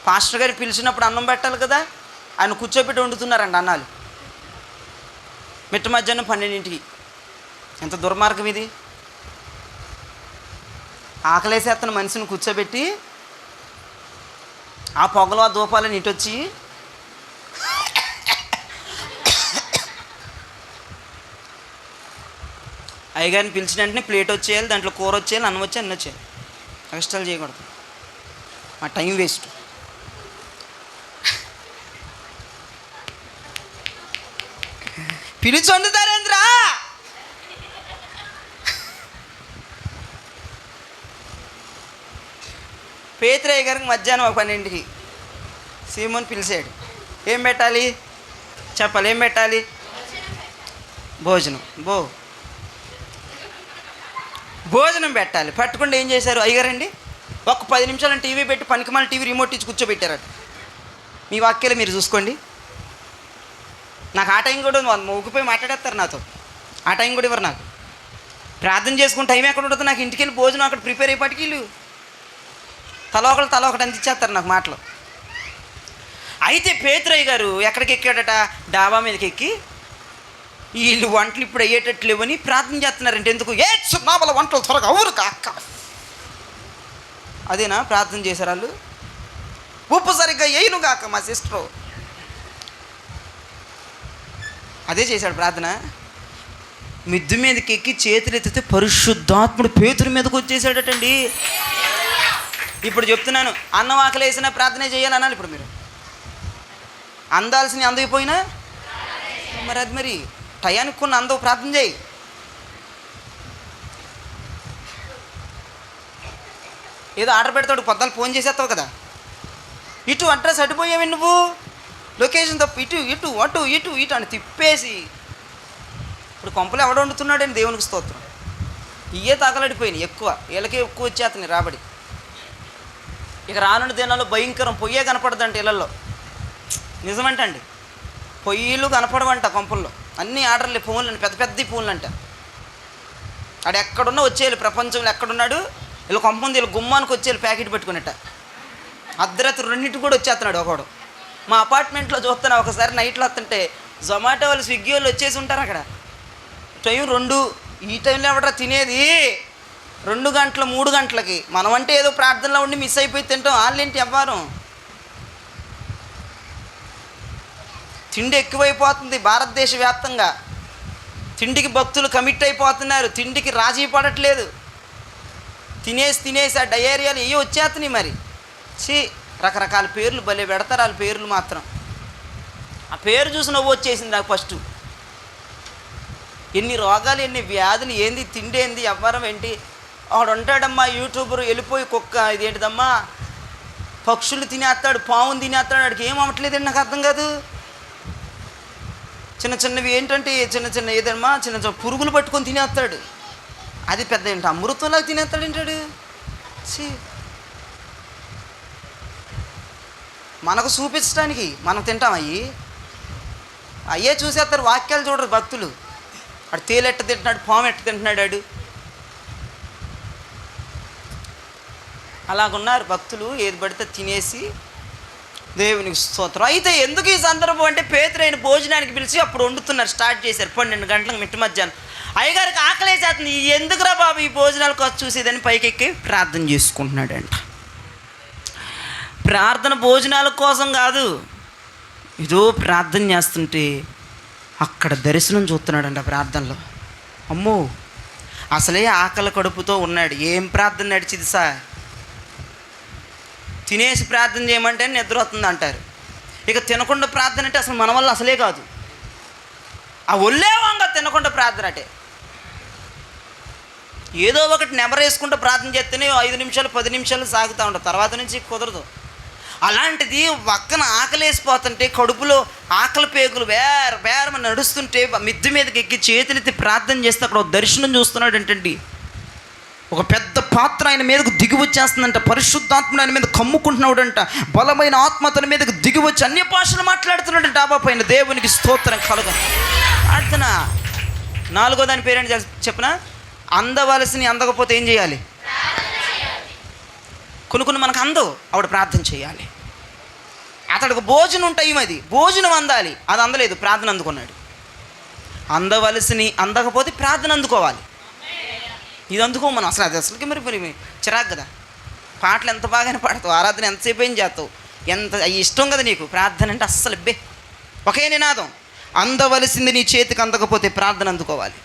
[SPEAKER 1] పాస్టర్ గారు పిలిచినప్పుడు అన్నం పెట్టాలి కదా, ఆయన కూర్చోబెట్టి వండుతున్నారండి అన్నాలు. మిట్ట మధ్యాహ్నం 12ంటికి. ఎంత దుర్మార్గం ఇది! ఆకలేసేస్తున్న మనిషిని కూర్చోబెట్టి ఆ పొగలు, ఆ దూపాలని ఇటొచ్చి అయ్యగారిని పిలిచిన వెంటనే ప్లేట్ వచ్చేయాలి, దాంట్లో కూర వచ్చేయాలి, అన్నం వచ్చి అన్నీ వచ్చేయాలి. కష్టాలు చేయకూడదు, మా టైం వేస్ట్. పిలిచి వండుతారేంద్రా? పేతురయ్య గారికి మధ్యాహ్నం 12కి సీమోన్ పిలిచాడు. ఏం పెట్టాలి చెప్పాలి, ఏం పెట్టాలి? భోజనం. భోజనం పెట్టాలి. పట్టుకుంటే ఏం చేశారు అయ్యగారండి? ఒక 10 నిమిషాలు టీవీ పెట్టి పనికిమాల టీవీ రిమోట్ ఇచ్చి కూర్చోబెట్టారట. మీ వాక్యాలు మీరు చూసుకోండి. నాకు ఆ టైం కూడా ఊగిపోయి మాట్లాడేస్తారు నాతో. ఆ టైం కూడా ఇవ్వరు నాకు. ప్రార్థన చేసుకుని టైం ఎక్కడ ఉంటుంది? నాకు ఇంటికి వెళ్ళి భోజనం అక్కడ ప్రిపేర్ అయ్యేపాటికి వీళ్ళు తల ఒకటి అందించేస్తారు నాకు మాటలు. అయితే పేతురయ్య గారు ఎక్కడికి ఎక్కాడట? డాబా మీదకి ఎక్కి వీళ్ళు వంటలు ఇప్పుడు అయ్యేటట్లు లేవని ప్రార్థన చేస్తున్నారంటే ఎందుకు? ఏ సున్నాబల వంటలు త్వరగా అవురు కాక. అదేనా ప్రార్థన చేశారు వాళ్ళు? ఉప్పు సరిగ్గా వేయను కాక మా సిస్టరు. అదే చేశాడు ప్రార్థన. మిద్దు మీదకి ఎక్కి చేతులు ఎత్తితే పరిశుద్ధాత్ముడు పేతురు మీదకి వచ్చేసాడటండి. ఇప్పుడు చెప్తున్నాను, అన్నం ఆకలి వేసినా ప్రార్థనే చేయాలన్నాను. ఇప్పుడు మీరు అందాల్సిన అందకపోయినా మరి టయానికి కొన్ని అందవు, ప్రార్థన చేయి. ఏదో ఆర్డర్ పెడతాడు, పొద్దులు ఫోన్ చేసేస్తావు కదా. ఇటు అడ్రస్ అడిపోయావి నువ్వు, లొకేషన్ తప్పు, ఇటు అటు అని తిప్పేసి ఇప్పుడు కొంపలు ఎవడ వండుతున్నాడని దేవునికి స్తోత్రం. ఇవే తగలడిపోయినాయి ఎక్కువ, వీళ్ళకే ఎక్కువ వచ్చేస్తున్నాయి రాబడి. ఇక రానున్న దినాల్లో భయంకరం, పొయ్యే కనపడదంట ఇళ్ళల్లో. నిజమంటండి, పొయ్యిలు కనపడవంట కొంపల్లో. అన్ని ఆర్డర్లు, ఫోన్లు, పెద్ద ఫోన్లు అంట. ఆడు ఎక్కడున్నా వచ్చేయాలి, ప్రపంచంలో ఎక్కడున్నాడు వీళ్ళు కొంపంది వీళ్ళు గుమ్మానికి వచ్చేయాలి ప్యాకెట్ పెట్టుకునేట. అర్ధరాత్రి 2 కూడా వచ్చేస్తున్నాడు ఒకడు. మా అపార్ట్మెంట్లో చూస్తున్నా, ఒకసారి నైట్లో వస్తుంటే జొమాటో వాళ్ళు, స్విగ్గీ వాళ్ళు వచ్చేసి ఉంటారు అక్కడ. టైం 2, ఈ టైంలో ఎవడరా తినేది? 2 గంటలు 3 గంటలకి. మనం అంటే ఏదో ప్రార్థనలో ఉండి మిస్ అయిపోయి తింటాం. వాళ్ళేంటి ఎవ్వరం? తిండి ఎక్కువైపోతుంది భారతదేశ వ్యాప్తంగా. తిండికి భక్తులు కమిట్ అయిపోతున్నారు, తిండికి రాజీ పడట్లేదు. తినేసి ఆ డయేరియాలు ఏవో వచ్చేస్తున్నాయి. మరి రకరకాల పేర్లు భలే పెడతారు వాళ్ళ పేర్లు మాత్రం. ఆ పేరు చూసి నవ్వు వచ్చేసింది నాకు ఫస్ట్. ఎన్ని రోగాలు, ఎన్ని వ్యాధులు, ఏంది తిండి ఏంది, ఎవ్వరం ఏంటి? వాడు ఉంటాడమ్మా యూట్యూబర్, వెళ్ళిపోయి కుక్క ఇదేంటిదమ్మా పక్షులు తినేస్తాడు, పావును తినేస్తాడు. వాడికి ఏం అవ్వట్లేదండి, నాకు అర్థం కాదు. చిన్నవి ఏంటంటే చిన్న ఏదమ్మా చిన్న పురుగులు పట్టుకొని తినేస్తాడు. అది పెద్ద ఏంటి అమృతంలాగా తినేస్తాడు ఏంటాడు. మనకు చూపించడానికి మనం తింటాం. అయ్యే చూసేస్తారు, వాక్యాలు చూడరు భక్తులు. ఆడు తేలెట్ట తింటున్నాడు, పాము ఎట్ట తింటున్నాడు ఆడు. అలాగున్నారు భక్తులు, ఏది పడితే తినేసి దేవునికి స్తోత్రం. అయితే ఎందుకు ఈ సందర్భం అంటే, పేతురైన భోజనానికి పిలిచి అప్పుడు వండుతున్నారు, స్టార్ట్ చేశారు 12 గంటలకు మిట్ట మధ్యాహ్నం. అయ్యగారికి ఆకలేసేస్తుంది. ఎందుకురా బాబు ఈ భోజనాల కోసం చూసేదని పైకెక్కి ప్రార్థన చేసుకుంటున్నాడంట. ప్రార్థన భోజనాల కోసం కాదు, ఏదో ప్రార్థన చేస్తుంటే అక్కడ దర్శనం చూస్తున్నాడంట ప్రార్థనలో. అమ్మో, అసలే ఆకలి కడుపుతో ఉన్నాడు. ఏం ప్రార్థన నడిచింది సార్? తినేసి ప్రార్థన చేయమంటే నిద్ర వస్తుంది అంటారు. ఇక తినకుండా ప్రార్థన అంటే అసలు మన వల్ల అసలే కాదు. ఆ ఒళ్ళేవంగా తినకుండా ప్రార్థన అంటే ఏదో ఒకటి నెబరేసుకుంటూ ప్రార్థన చేస్తేనే 5 నిమిషాలు 10 నిమిషాలు సాగుతూ ఉంటాం, తర్వాత నుంచి కుదరదు. అలాంటిది పక్కన ఆకలేసిపోతుంటే, కడుపులో ఆకలి పేగులు వేరమని నడుస్తుంటే మిద్ది మీదకి ఎక్కి చేతులెత్తి ప్రార్థన చేస్తే అక్కడ దర్శనం చూస్తున్నాడు ఏంటండి. ఒక పెద్ద పాత్ర ఆయన మీదకు దిగి వచ్చేస్తుందంట. పరిశుద్ధాత్మ ఆయన మీద కమ్ముకుంటున్నాడంట. బలమైన ఆత్మ తన మీదకు దిగి వచ్చి అన్య భాషలు మాట్లాడుతున్నాడు డాబా పైన. దేవునికి స్తోత్రం కలుగు. ప్రార్థన 4వ దాని పేరేంటి చెప్పనా? అందవలసిని అందకపోతే ఏం చేయాలి? కొన్ని మనకు అందవు, ఆవిడ ప్రార్థన చేయాలి. అతడికి భోజనం టైం, అది భోజనం అందాలి, అది అందలేదు, ప్రార్థన అందుకున్నాడు. అందవలసిని అందకపోతే ప్రార్థన అందుకోవాలి. ఇది అందుకో మనం అసలుకి మరి చిరాకు కదా. పాటలు ఎంత బాగానే పాడతావు, ఆరాధన ఎంతసేపు ఏం చేస్తావు, ఎంత ఇష్టం కదా నీకు ప్రార్థన అంటే. అస్సలు ఒకే నినాదం, అందవలసింది నీ చేతికి అందకపోతే ప్రార్థన అందుకోవాలి.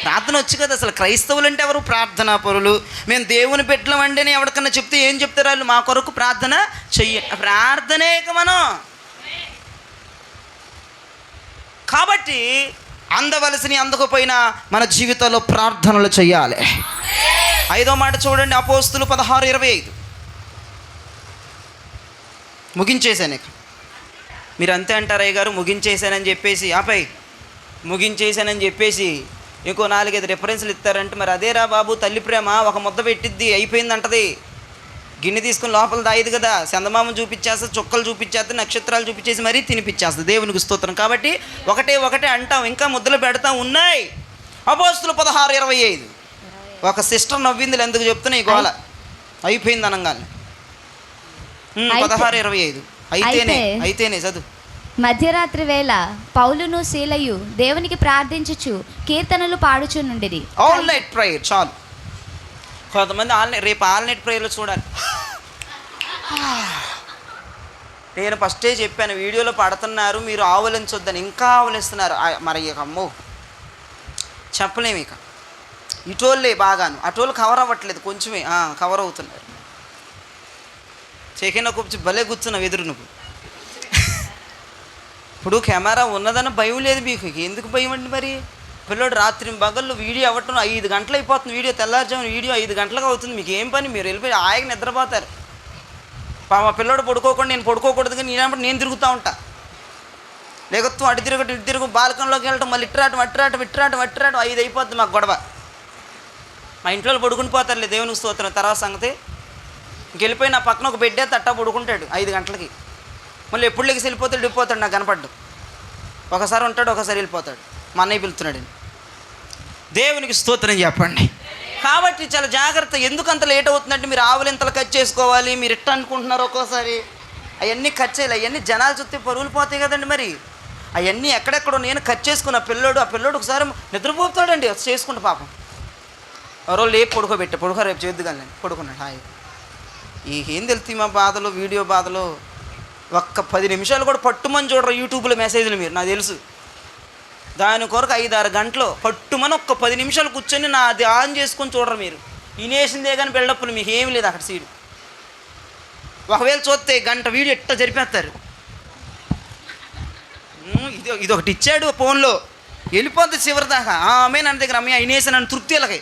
[SPEAKER 1] ప్రార్థన వచ్చి కదా. అసలు క్రైస్తవులు అంటే ఎవరు? ప్రార్థనా పరులు. మేము దేవుని పెట్టడం అంటే ఎవరికన్నా చెప్తే ఏం చెప్తారు వాళ్ళు? మా కొరకు ప్రార్థన చెయ్య. ప్రార్థనే ఇక మనం కాబట్టి అందవలసిన అందకపోయినా మన జీవితంలో ప్రార్థనలు చేయాలి. 5వ మాట చూడండి, అపోస్తులు 16:25. ముగించేశాను. ఇక మీరు అంతే అంటారు, అయ్య గారు ముగించేశానని చెప్పేసి ముగించేశానని చెప్పేసి ఇంకో 4-5 రిఫరెన్స్లు ఇస్తారంటే, మరి అదేరా బాబు, తల్లి ప్రేమ ఒక ముద్ద పెట్టిద్ది, అయిపోయిందంటది. గిన్నె తీసుకుని లోపల దాయిది కదా, చందమామ చూపించేస్తుంది, చుక్కలు చూపించేస్తుంది, నక్షత్రాలు చూపించేసి మరీ తినిపించేస్తుంది. దేవునికి స్తోత్రం. కాబట్టి ఒకటే అంటాం, ఇంకా ముద్దలు పెడతా ఉన్నాయి. అపోస్తులు 16:25. ఒక సిస్టర్ నవ్వింది, ఎందుకు చెప్తున్నా ఈ గోల, అయిపోయింది అనగానే. 16:25. అయితేనే చదువు.
[SPEAKER 2] మధ్యరాత్రి వేళ పౌలును శీలయు దేవునికి ప్రార్థించుచు కీర్తనలు పాడుచునుండిరి.
[SPEAKER 1] ఆల్ నైట్ ప్రేయర్ చాలు. కొంతమంది రేపు ఆల్ నైట్ ప్రేయర్లు చూడాలి. నేను ఫస్టే చెప్పాను, వీడియోలో పడుతున్నారు మీరు ఆవులించొద్దని, ఇంకా ఆవులిస్తున్నారు. మరి అమ్మో చెప్పలేము. ఇక ఇటోళ్ళే బాగాను, అటోళ్ళు కవర్ అవ్వట్లేదు, కొంచెమే కవర్ అవుతున్నారు. చెకిన కూర్చి భలే కూర్చున్నావు ఎదురు నువ్వు. ఇప్పుడు కెమెరా ఉన్నదని భయం లేదు మీకు, ఎందుకు భయం అండి? మరి పిల్లోడు రాత్రి పగళ్ళు వీడియో అవ్వటం 5 గంటలు అయిపోతుంది. వీడియో తెల్లారుజామున వీడియో 5 గంటలకు అవుతుంది. మీకు ఏం పని? మీరు వెళ్ళిపోయి ఆయన నిద్రపోతారు. మా పిల్లోడు పడుకోకుండా నేను పడుకోకూడదు, కానీ నేను తిరుగుతూ ఉంటా. లేకపోతే అటు తిరుగు బాల్కన్లోకి వెళ్ళటం, మళ్ళీ ఇట్రాటం 5 అయిపోద్ది మాకు గొడవ. మా ఇంట్లో పడుకుని పోతారులే, దేవునికి స్తోత్రం. తర్వాత సంగతి ఇంకెళ్ళిపోయి నా పక్కన ఒక బెడ్డే తట్టా పడుకుంటాడు 5 గంటలకి. మళ్ళీ ఎప్పుడు లెగిసి వెళ్ళిపోతాడు నాకు కనపడ్డు. ఒకసారి ఉంటాడు, ఒకసారి వెళ్ళిపోతాడు. మా అన్నయ్య పిలుతున్నాడు. దేవునికి స్తోత్రం చెప్పండి. కాబట్టి చాలా జాగ్రత్త. ఎందుకు అంత లేట్ అవుతుందంటే, మీరు ఆవులింతలు కట్ చేసుకోవాలి, మీరు ఇట్ట అనుకుంటున్నారు. ఒక్కోసారి అవన్నీ కట్ చేయాలి. అవన్నీ జనాలు చూస్తే పరుగులు పోతాయి కదండి. మరి అవన్నీ ఎక్కడెక్కడో నేను కట్ చేసుకున్న ఆ పిల్లోడు ఒకసారి నిద్రపోతాడండి, చేసుకుంటా పాపం. ఎవరో లేపు పడుకో రేపు చేద్దుగాని పడుకున్నాడు. హాయ్ ఏం తెలుస్తుంది మా బాధలో, వీడియో బాధలో. ఒక్క 10 నిమిషాలు కూడా పట్టుమని చూడరు యూట్యూబ్లో మెసేజ్లు. మీరు నాకు తెలుసు, దాని కొరకు 5-6 గంటలు పట్టుమని ఒక్క 10 నిమిషాలు కూర్చొని అది ఆన్ చేసుకొని చూడరు మీరు. ఇనేసిందే కానీ బిల్డప్లు మీకు ఏమి లేదు అక్కడ సీడు. ఒకవేళ చూస్తే గంట వీడియో ఎట్ట జరిపేస్తారు. ఇది ఒకటి ఇచ్చాడు ఫోన్లో, వెళ్ళిపోద్ది చివరి దాకా. ఆమె నన్ను దగ్గర అమ్మాయి అయినేసి నన్ను తృప్తిలకి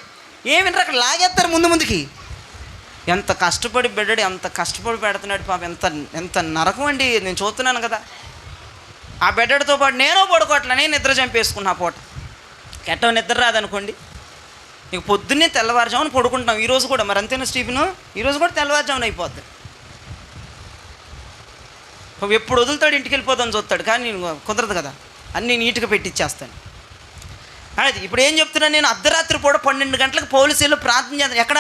[SPEAKER 1] ఏమింటారు, అక్కడ లాగేస్తారు ముందుకి. ఎంత కష్టపడి బిడ్డాడు, ఎంత కష్టపడి పెడుతున్నాడు పాప. ఎంత నరకం అండి. నేను చూస్తున్నాను కదా. ఆ బిడ్డడితో పాటు నేను పడుకోవట్లనే నిద్ర చంపేసుకున్నా పూట. కెట్ట నిద్ర రాదనుకోండి, నీకు పొద్దున్నే తెల్లవారుజామున పడుకుంటాం. ఈరోజు కూడా మరి అంతేనా స్టీఫెను? ఈరోజు కూడా తెల్లవారుజామున అయిపోద్ది. ఎప్పుడు వదులుతాడు ఇంటికి వెళ్ళిపోతాను చూస్తాడు, కానీ నేను కుదరదు కదా, అన్నీ నీట్గా పెట్టిచ్చేస్తాను. అది ఇప్పుడు ఏం చెప్తున్నాను నేను, అర్ధరాత్రి పూట 12 గంటలకు పోలీసులు ప్రార్థన చేస్తాను. ఎక్కడ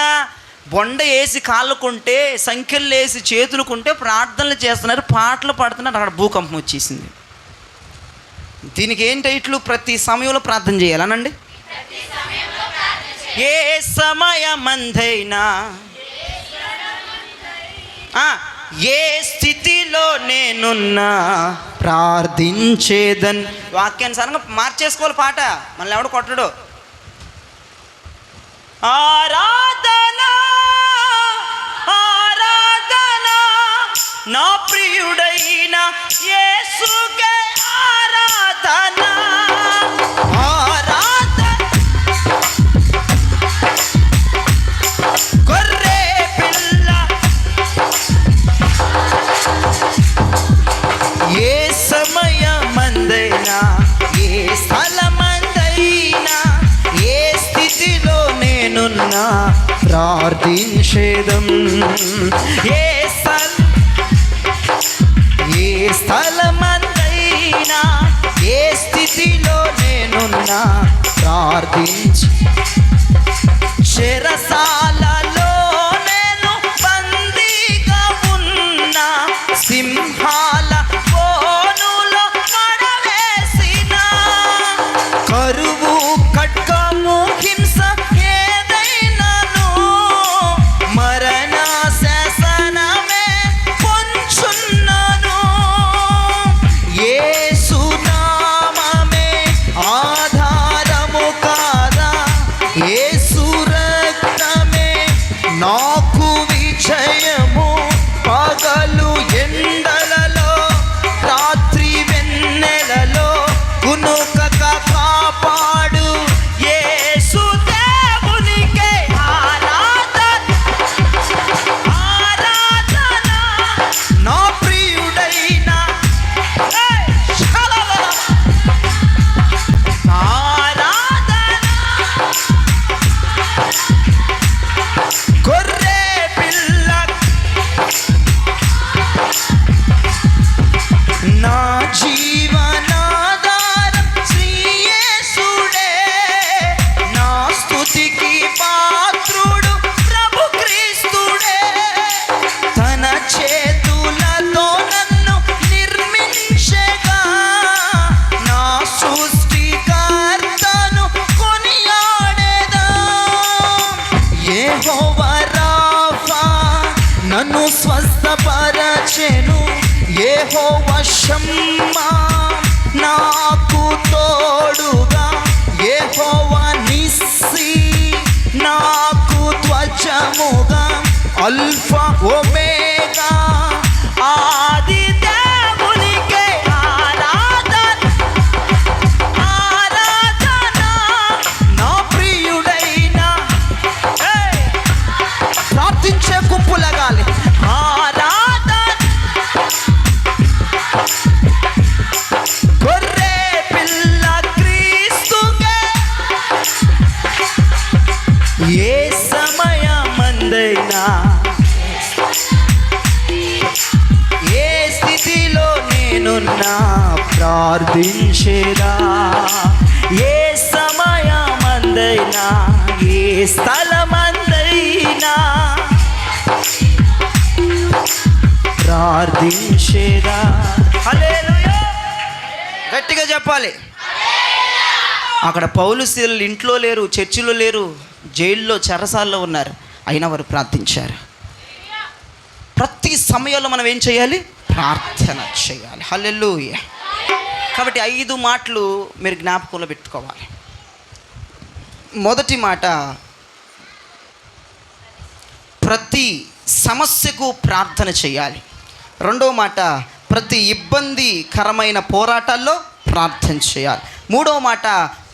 [SPEAKER 1] బొండ వేసి కాళ్ళకుంటే, సంఖ్యలు వేసి చేతులుకుంటే ప్రార్థనలు చేస్తున్నారు, పాటలు పాడుతున్నారు. అక్కడ భూకంపం వచ్చేసింది. దీనికి ఏం టైట్లు? ప్రతి సమయంలో ప్రార్థన చేయాలనండి. ఏ సమయమందైనా, ఏ స్థితిలో నేనున్నా ప్రార్థించేదన్. వాక్యానుసారంగా మార్చేసుకోవాలి పాట, మళ్ళీ ఎవడు కొట్టడు. ఆరాధనా నా ప్రియుడైన యేసుకే ఆరాధనా. గొర్రె పిల్ల ఏ సమయమందైనా, ఏ స్థలమందైనా, ఏ స్థితిలో నేనున్నా ప్రార్థించేదం. ఏ స్థలమందైనా, ఏ స్థితిలో నేనున్నా ప్రార్థించి. చెరసాలలో నేను బందీగా ఉన్నా, సింహాల బోనులో పడవేసిన, కరువు ఖడ్గము హింస ఏదైనాను, మరణ శాసనమే పొంచున్నాను. యేసు నామమే ఆధారము కాదా, కునుకక కాపాడు యేసు దేవునికే ఆరాధన ఆరాధన. నా ప్రియుడైన ఆరాధన. గొర్రె పిల్ల నా జీవనాధారం శ్రీయేసుడే. నా స్తుతికి పాత్రుడు ప్రభు క్రీస్తుడే. తన చేతులతో నన్ను నిర్మించగా నా సృష్టికర్తను కొనియాడేదా. యెహోవా రాఫా నన్ను స్వస్థపరచెను. యెహోవా షమ్మా నాకు తోడుగా. యెహోవా నిస్సి నాకు ధ్వజముగా. అల్ఫా ఒమేగా ఆది దేవునికే ఆరాధన ఆరాధన. నా ప్రియుడైన ప్రార్థించే గుంపులగాలి ఆరాధన. గొర్రె పిల్ల క్రీస్తుకే ఏ సమయమందైనా ఏ స్థితిలో నేనున్నా ప్రార్థించేదా. ఏ సమయమందైనా ఏ స్థలమందైనా ప్రార్థించేదా. హల్లెలూయా. గట్టిగా చెప్పాలి. అక్కడ పౌలు శీలలు ఇంట్లో లేరు, చర్చిలో లేరు, జైల్లో చెరసాల్లో ఉన్నారు. అయినా వారు ప్రార్థించారు. ప్రతి సమయంలో మనం ఏం చేయాలి? ప్రార్థన చేయాలి. హల్లెలూయా. కాబట్టి 5 మాటలు మీరు జ్ఞాపకంలో పెట్టుకోవాలి. మొదటి మాట, ప్రతి సమస్యకు ప్రార్థన చేయాలి. రెండో మాట, ప్రతి ఇబ్బందికరమైన పోరాటాల్లో ప్రార్థన చేయాలి. మూడో మాట,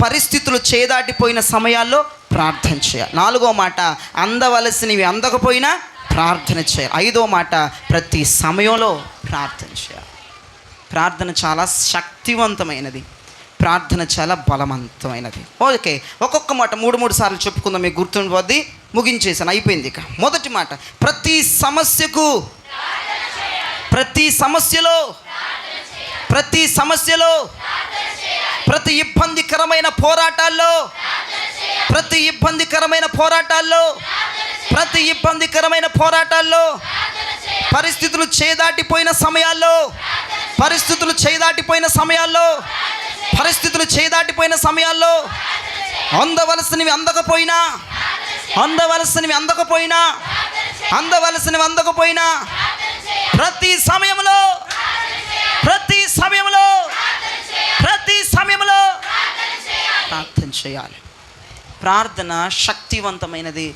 [SPEAKER 1] పరిస్థితులు చేదాటిపోయిన సమయాల్లో ప్రార్థన చేయాలి. నాలుగో మాట, అందవలసినవి అందకపోయినా ప్రార్థన చేయాలి. ఐదో మాట, ప్రతి సమయంలో ప్రార్థన చేయాలి. ప్రార్థన చాలా శక్తివంతమైనది. ప్రార్థన చాలా బలవంతమైనది. ఓకే, ఒక్కొక్క మాట 3 సార్లు చెప్పుకుందాం, మీకు గుర్తుండిపోద్ది. ముగించేసాను, అయిపోయింది. ఇక మొదటి మాట, ప్రతి సమస్యకు ప్రతి సమస్యలో ప్రతి సమస్యలో ప్రతి ఇబ్బందికరమైన పోరాటాల్లో ప్రతి ఇబ్బందికరమైన పోరాటాల్లో ప్రతి ఇబ్బందికరమైన పోరాటాల్లో పరిస్థితులు చేదాటిపోయిన సమయాల్లో పరిస్థితులు చేదాటిపోయిన సమయాల్లో పరిస్థితులు చేదాటిపోయిన సమయాల్లో అందవలసినవి అందకపోయినా అందవలసినవి అందకపోయినా అందవలసినవి అందకపోయినా ప్రతి సమయంలో ప్రతి సమయంలో ప్రతి సమయంలో ప్రార్థన చేయాలి. ప్రార్థన శక్తివంతమైనది.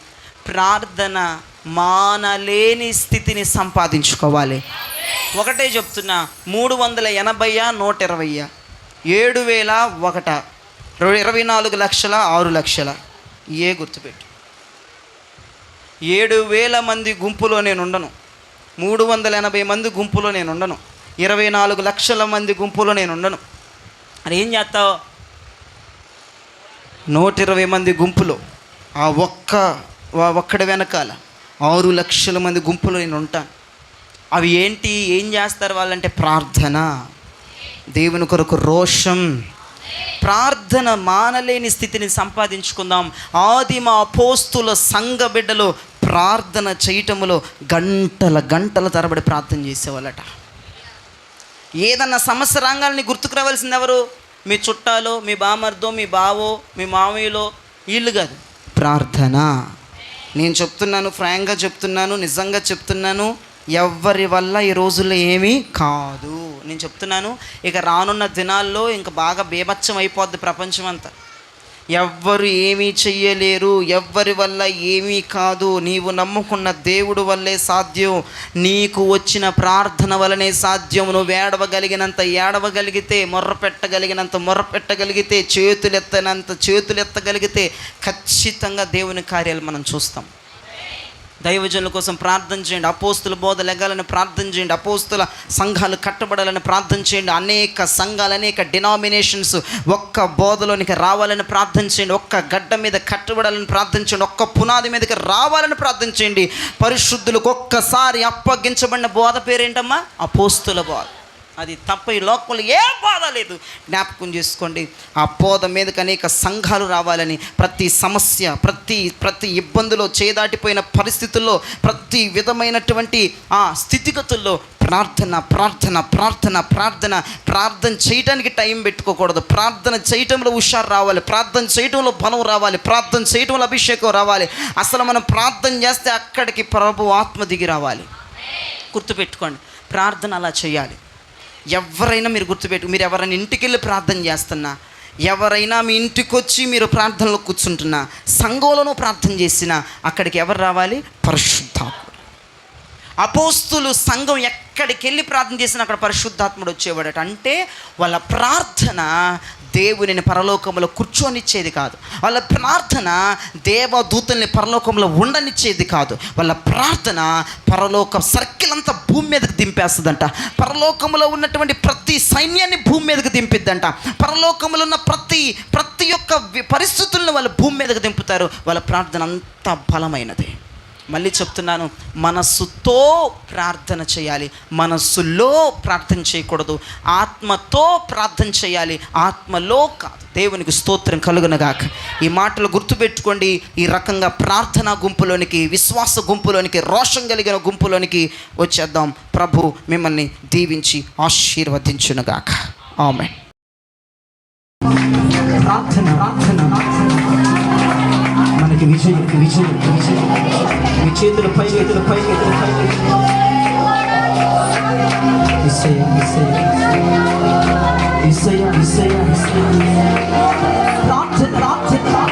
[SPEAKER 1] ప్రార్థన మానలేని స్థితిని సంపాదించుకోవాలి. ఒకటే చెప్తున్నా, 380 120 7001 24 లక్షల 6 లక్షల. ఏ గుర్తుపెట్టు, 7000 మంది గుంపులో నేను ఉండను, 380 మంది గుంపులో నేను ఉండను, 24 లక్షల మంది గుంపులో నేను ఉండను. అని ఏం చేస్తావు? 120 మంది గుంపులో ఆ ఒక్కడి వెనకాల 6 లక్షల మంది గుంపులో నేను ఉంటాను. అవి ఏంటి, ఏం చేస్తారు వాళ్ళంటే ప్రార్థన, దేవుని కొరకు రోషం. ప్రార్థన మానలేని స్థితిని సంపాదించుకుందాం. ఆదిమ అపోస్తుల సంఘ బిడ్డలు ప్రార్థన చేయటములో గంటల తరబడి ప్రార్థన చేసేవాళ్ళట. ఏదన్నా సమస్య రంగాల్ని గుర్తుకు రావాల్సింది ఎవరు? మీ చుట్టాలో, మీ బామర్దో, మీ బావో, మీ మామయ్యలో, వీళ్ళు కాదు. ప్రార్థన. నేను చెప్తున్నాను, ఫ్రాంక్గా చెప్తున్నాను, నిజంగా చెప్తున్నాను, ఎవ్వరి వల్ల ఈ రోజుల్లో ఏమీ కాదు. నేను చెప్తున్నాను, ఇక రానున్న దినాల్లో ఇంకా బాగా బీభత్సం అయిపోద్ది ప్రపంచం అంతా. ఎవ్వరు ఏమీ చెయ్యలేరు, ఎవ్వరి వల్ల ఏమీ కాదు. నీవు నమ్ముకున్న దేవుడు వల్లే సాధ్యం. నీకు వచ్చిన ప్రార్థన వల్లనే సాధ్యం. నువ్వు ఏడవగలిగినంత ఏడవగలిగితే, మొర్ర పెట్టగలిగినంత మొర్ర పెట్టగలిగితే, చేతులు ఎత్తగలిగితే ఖచ్చితంగా దేవుని కార్యాలు మనం చూస్తాం. దైవజనుల కోసం ప్రార్థన చేయండి. అపోస్తుల బోధ లెగాలని ప్రార్థన చేయండి. అపోస్తుల సంఘాలు కట్టబడాలని ప్రార్థన చేయండి. అనేక సంఘాలు, అనేక డినామినేషన్స్ ఒక్క బోధలోనికి రావాలని ప్రార్థన చేయండి. ఒక్క గడ్డ మీద కట్టబడాలని ప్రార్థన చేయండి. ఒక్క పునాది మీదకి రావాలని ప్రార్థన చేయండి. పరిశుద్ధులకు ఒక్కసారి అప్పగించబడిన బోధ పేరేంటమ్మా? అపోస్తుల బోధ. అది తప్ప ఈ లోకంలో ఏ బాధ లేదు. జ్ఞాపకం చేసుకోండి. ఆ బోధ మీదకి అనేక సంఘాలు రావాలని, ప్రతి సమస్య, ప్రతి ఇబ్బందులో, చేదాటిపోయిన పరిస్థితుల్లో, ప్రతి విధమైనటువంటి ఆ స్థితిగతుల్లో ప్రార్థన ప్రార్థన ప్రార్థన ప్రార్థన ప్రార్థన చేయడానికి టైం పెట్టుకోకూడదు. ప్రార్థన చేయటంలో హుషారు రావాలి, ప్రార్థన చేయటంలో బలం రావాలి, ప్రార్థన చేయటంలో అభిషేకం రావాలి. అసలు మనం ప్రార్థన చేస్తే అక్కడికి ప్రభు ఆత్మ దిగి రావాలి. గుర్తుపెట్టుకోండి, ప్రార్థన అలా చేయాలి. ఎవరైనా మీరు మీరు ఎవరైనా ఇంటికి వెళ్ళి ప్రార్థన చేస్తున్నా, ఎవరైనా మీ ఇంటికి వచ్చి మీరు ప్రార్థనలో కూర్చుంటున్నా, సంఘంలోనూ ప్రార్థన చేసినా అక్కడికి ఎవరు రావాలి? పరిశుద్ధాత్ముడు. అపోస్తులు సంఘం ఎక్కడికి వెళ్ళి ప్రార్థన చేసినా అక్కడ పరిశుద్ధాత్ముడు వచ్చేవాడట. అంటే వాళ్ళ ప్రార్థన దేవునిని పరలోకంలో కూర్చొనిచ్చేది కాదు. వాళ్ళ ప్రార్థన దేవదూతల్ని పరలోకంలో ఉండనిచ్చేది కాదు. వాళ్ళ ప్రార్థన పరలోక సర్కిల్ అంతా భూమి మీదకి దింపేస్తుందంట. పరలోకంలో ఉన్నటువంటి ప్రతి సైన్యాన్ని భూమి మీదకి దింపిద్దంట. పరలోకంలో ఉన్న ప్రతి ఒక్క పరిస్థితులను వాళ్ళు భూమి మీదకి దింపుతారు. వాళ్ళ ప్రార్థన అంత బలమైనది. మళ్ళీ చెప్తున్నాను, మనస్సుతో ప్రార్థన చేయాలి, మనస్సులో ప్రార్థన చేయకూడదు. ఆత్మతో ప్రార్థన చేయాలి, ఆత్మలో కాదు. దేవునికి స్తోత్రం కలుగునగాక. ఈ మాటలు గుర్తుపెట్టుకోండి. ఈ రకంగా ప్రార్థనా గుంపులోనికి, విశ్వాస గుంపులోనికి, రోషం కలిగిన గుంపులోనికి వచ్చేద్దాం. ప్రభు మిమ్మల్ని దీవించి ఆశీర్వదించునుగాక. ఆమేన్. మనకి విజయం మీ చేతుల పై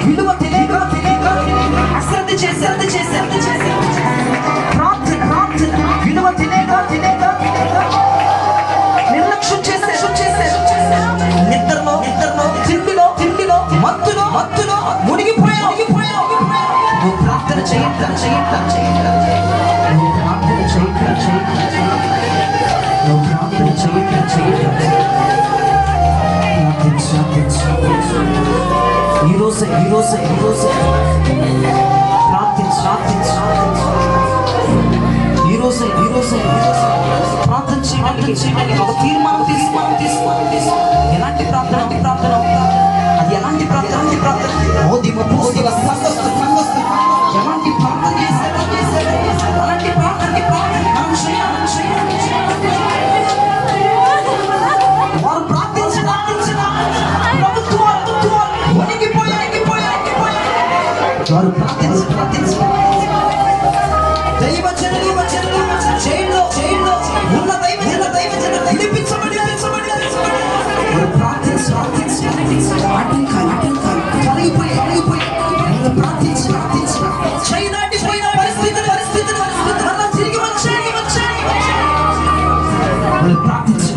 [SPEAKER 1] విలువ తెలియక అశ్రద్ధ చేసే ప్రార్థన విలువ తెలియక నిర్లక్ష్యం చేసే నిద్రలో తిండిలో మత్తులో మునిగిపోయా. నువ్వు ప్రార్థన చేయట్లా. ఈరోజే ప్రార్థన చేయడానికి ఒక తీర్మానం తీసుకోవాలి. ఎలాంటి ప్రార్థన అది ఎలాంటి ప్రార్థన? ఎలాంటి ప్రార్థన చేశారు? అలాంటి ప్రార్థన మనం చేయాలి. వారు ప్రార్థించిన ప్రభుత్వాలు వణికిపోయాయి. వారు ప్రార్థించి దైవజనులు జైల్లో ఉన్న దైవజనులు విడిపించబడి వారు ప్రార్థించి ఆటంకాలు తొలగిపోయి ప్రార్థించి చేయదాటిపోయిన పరిస్థితులు మళ్ళా తిరిగి వచ్చాయి. వాళ్ళు ప్రార్థించి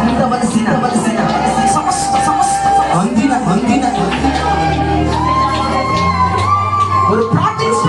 [SPEAKER 1] అందవలసిన సమస్త అందిన వారు ప్రార్థించి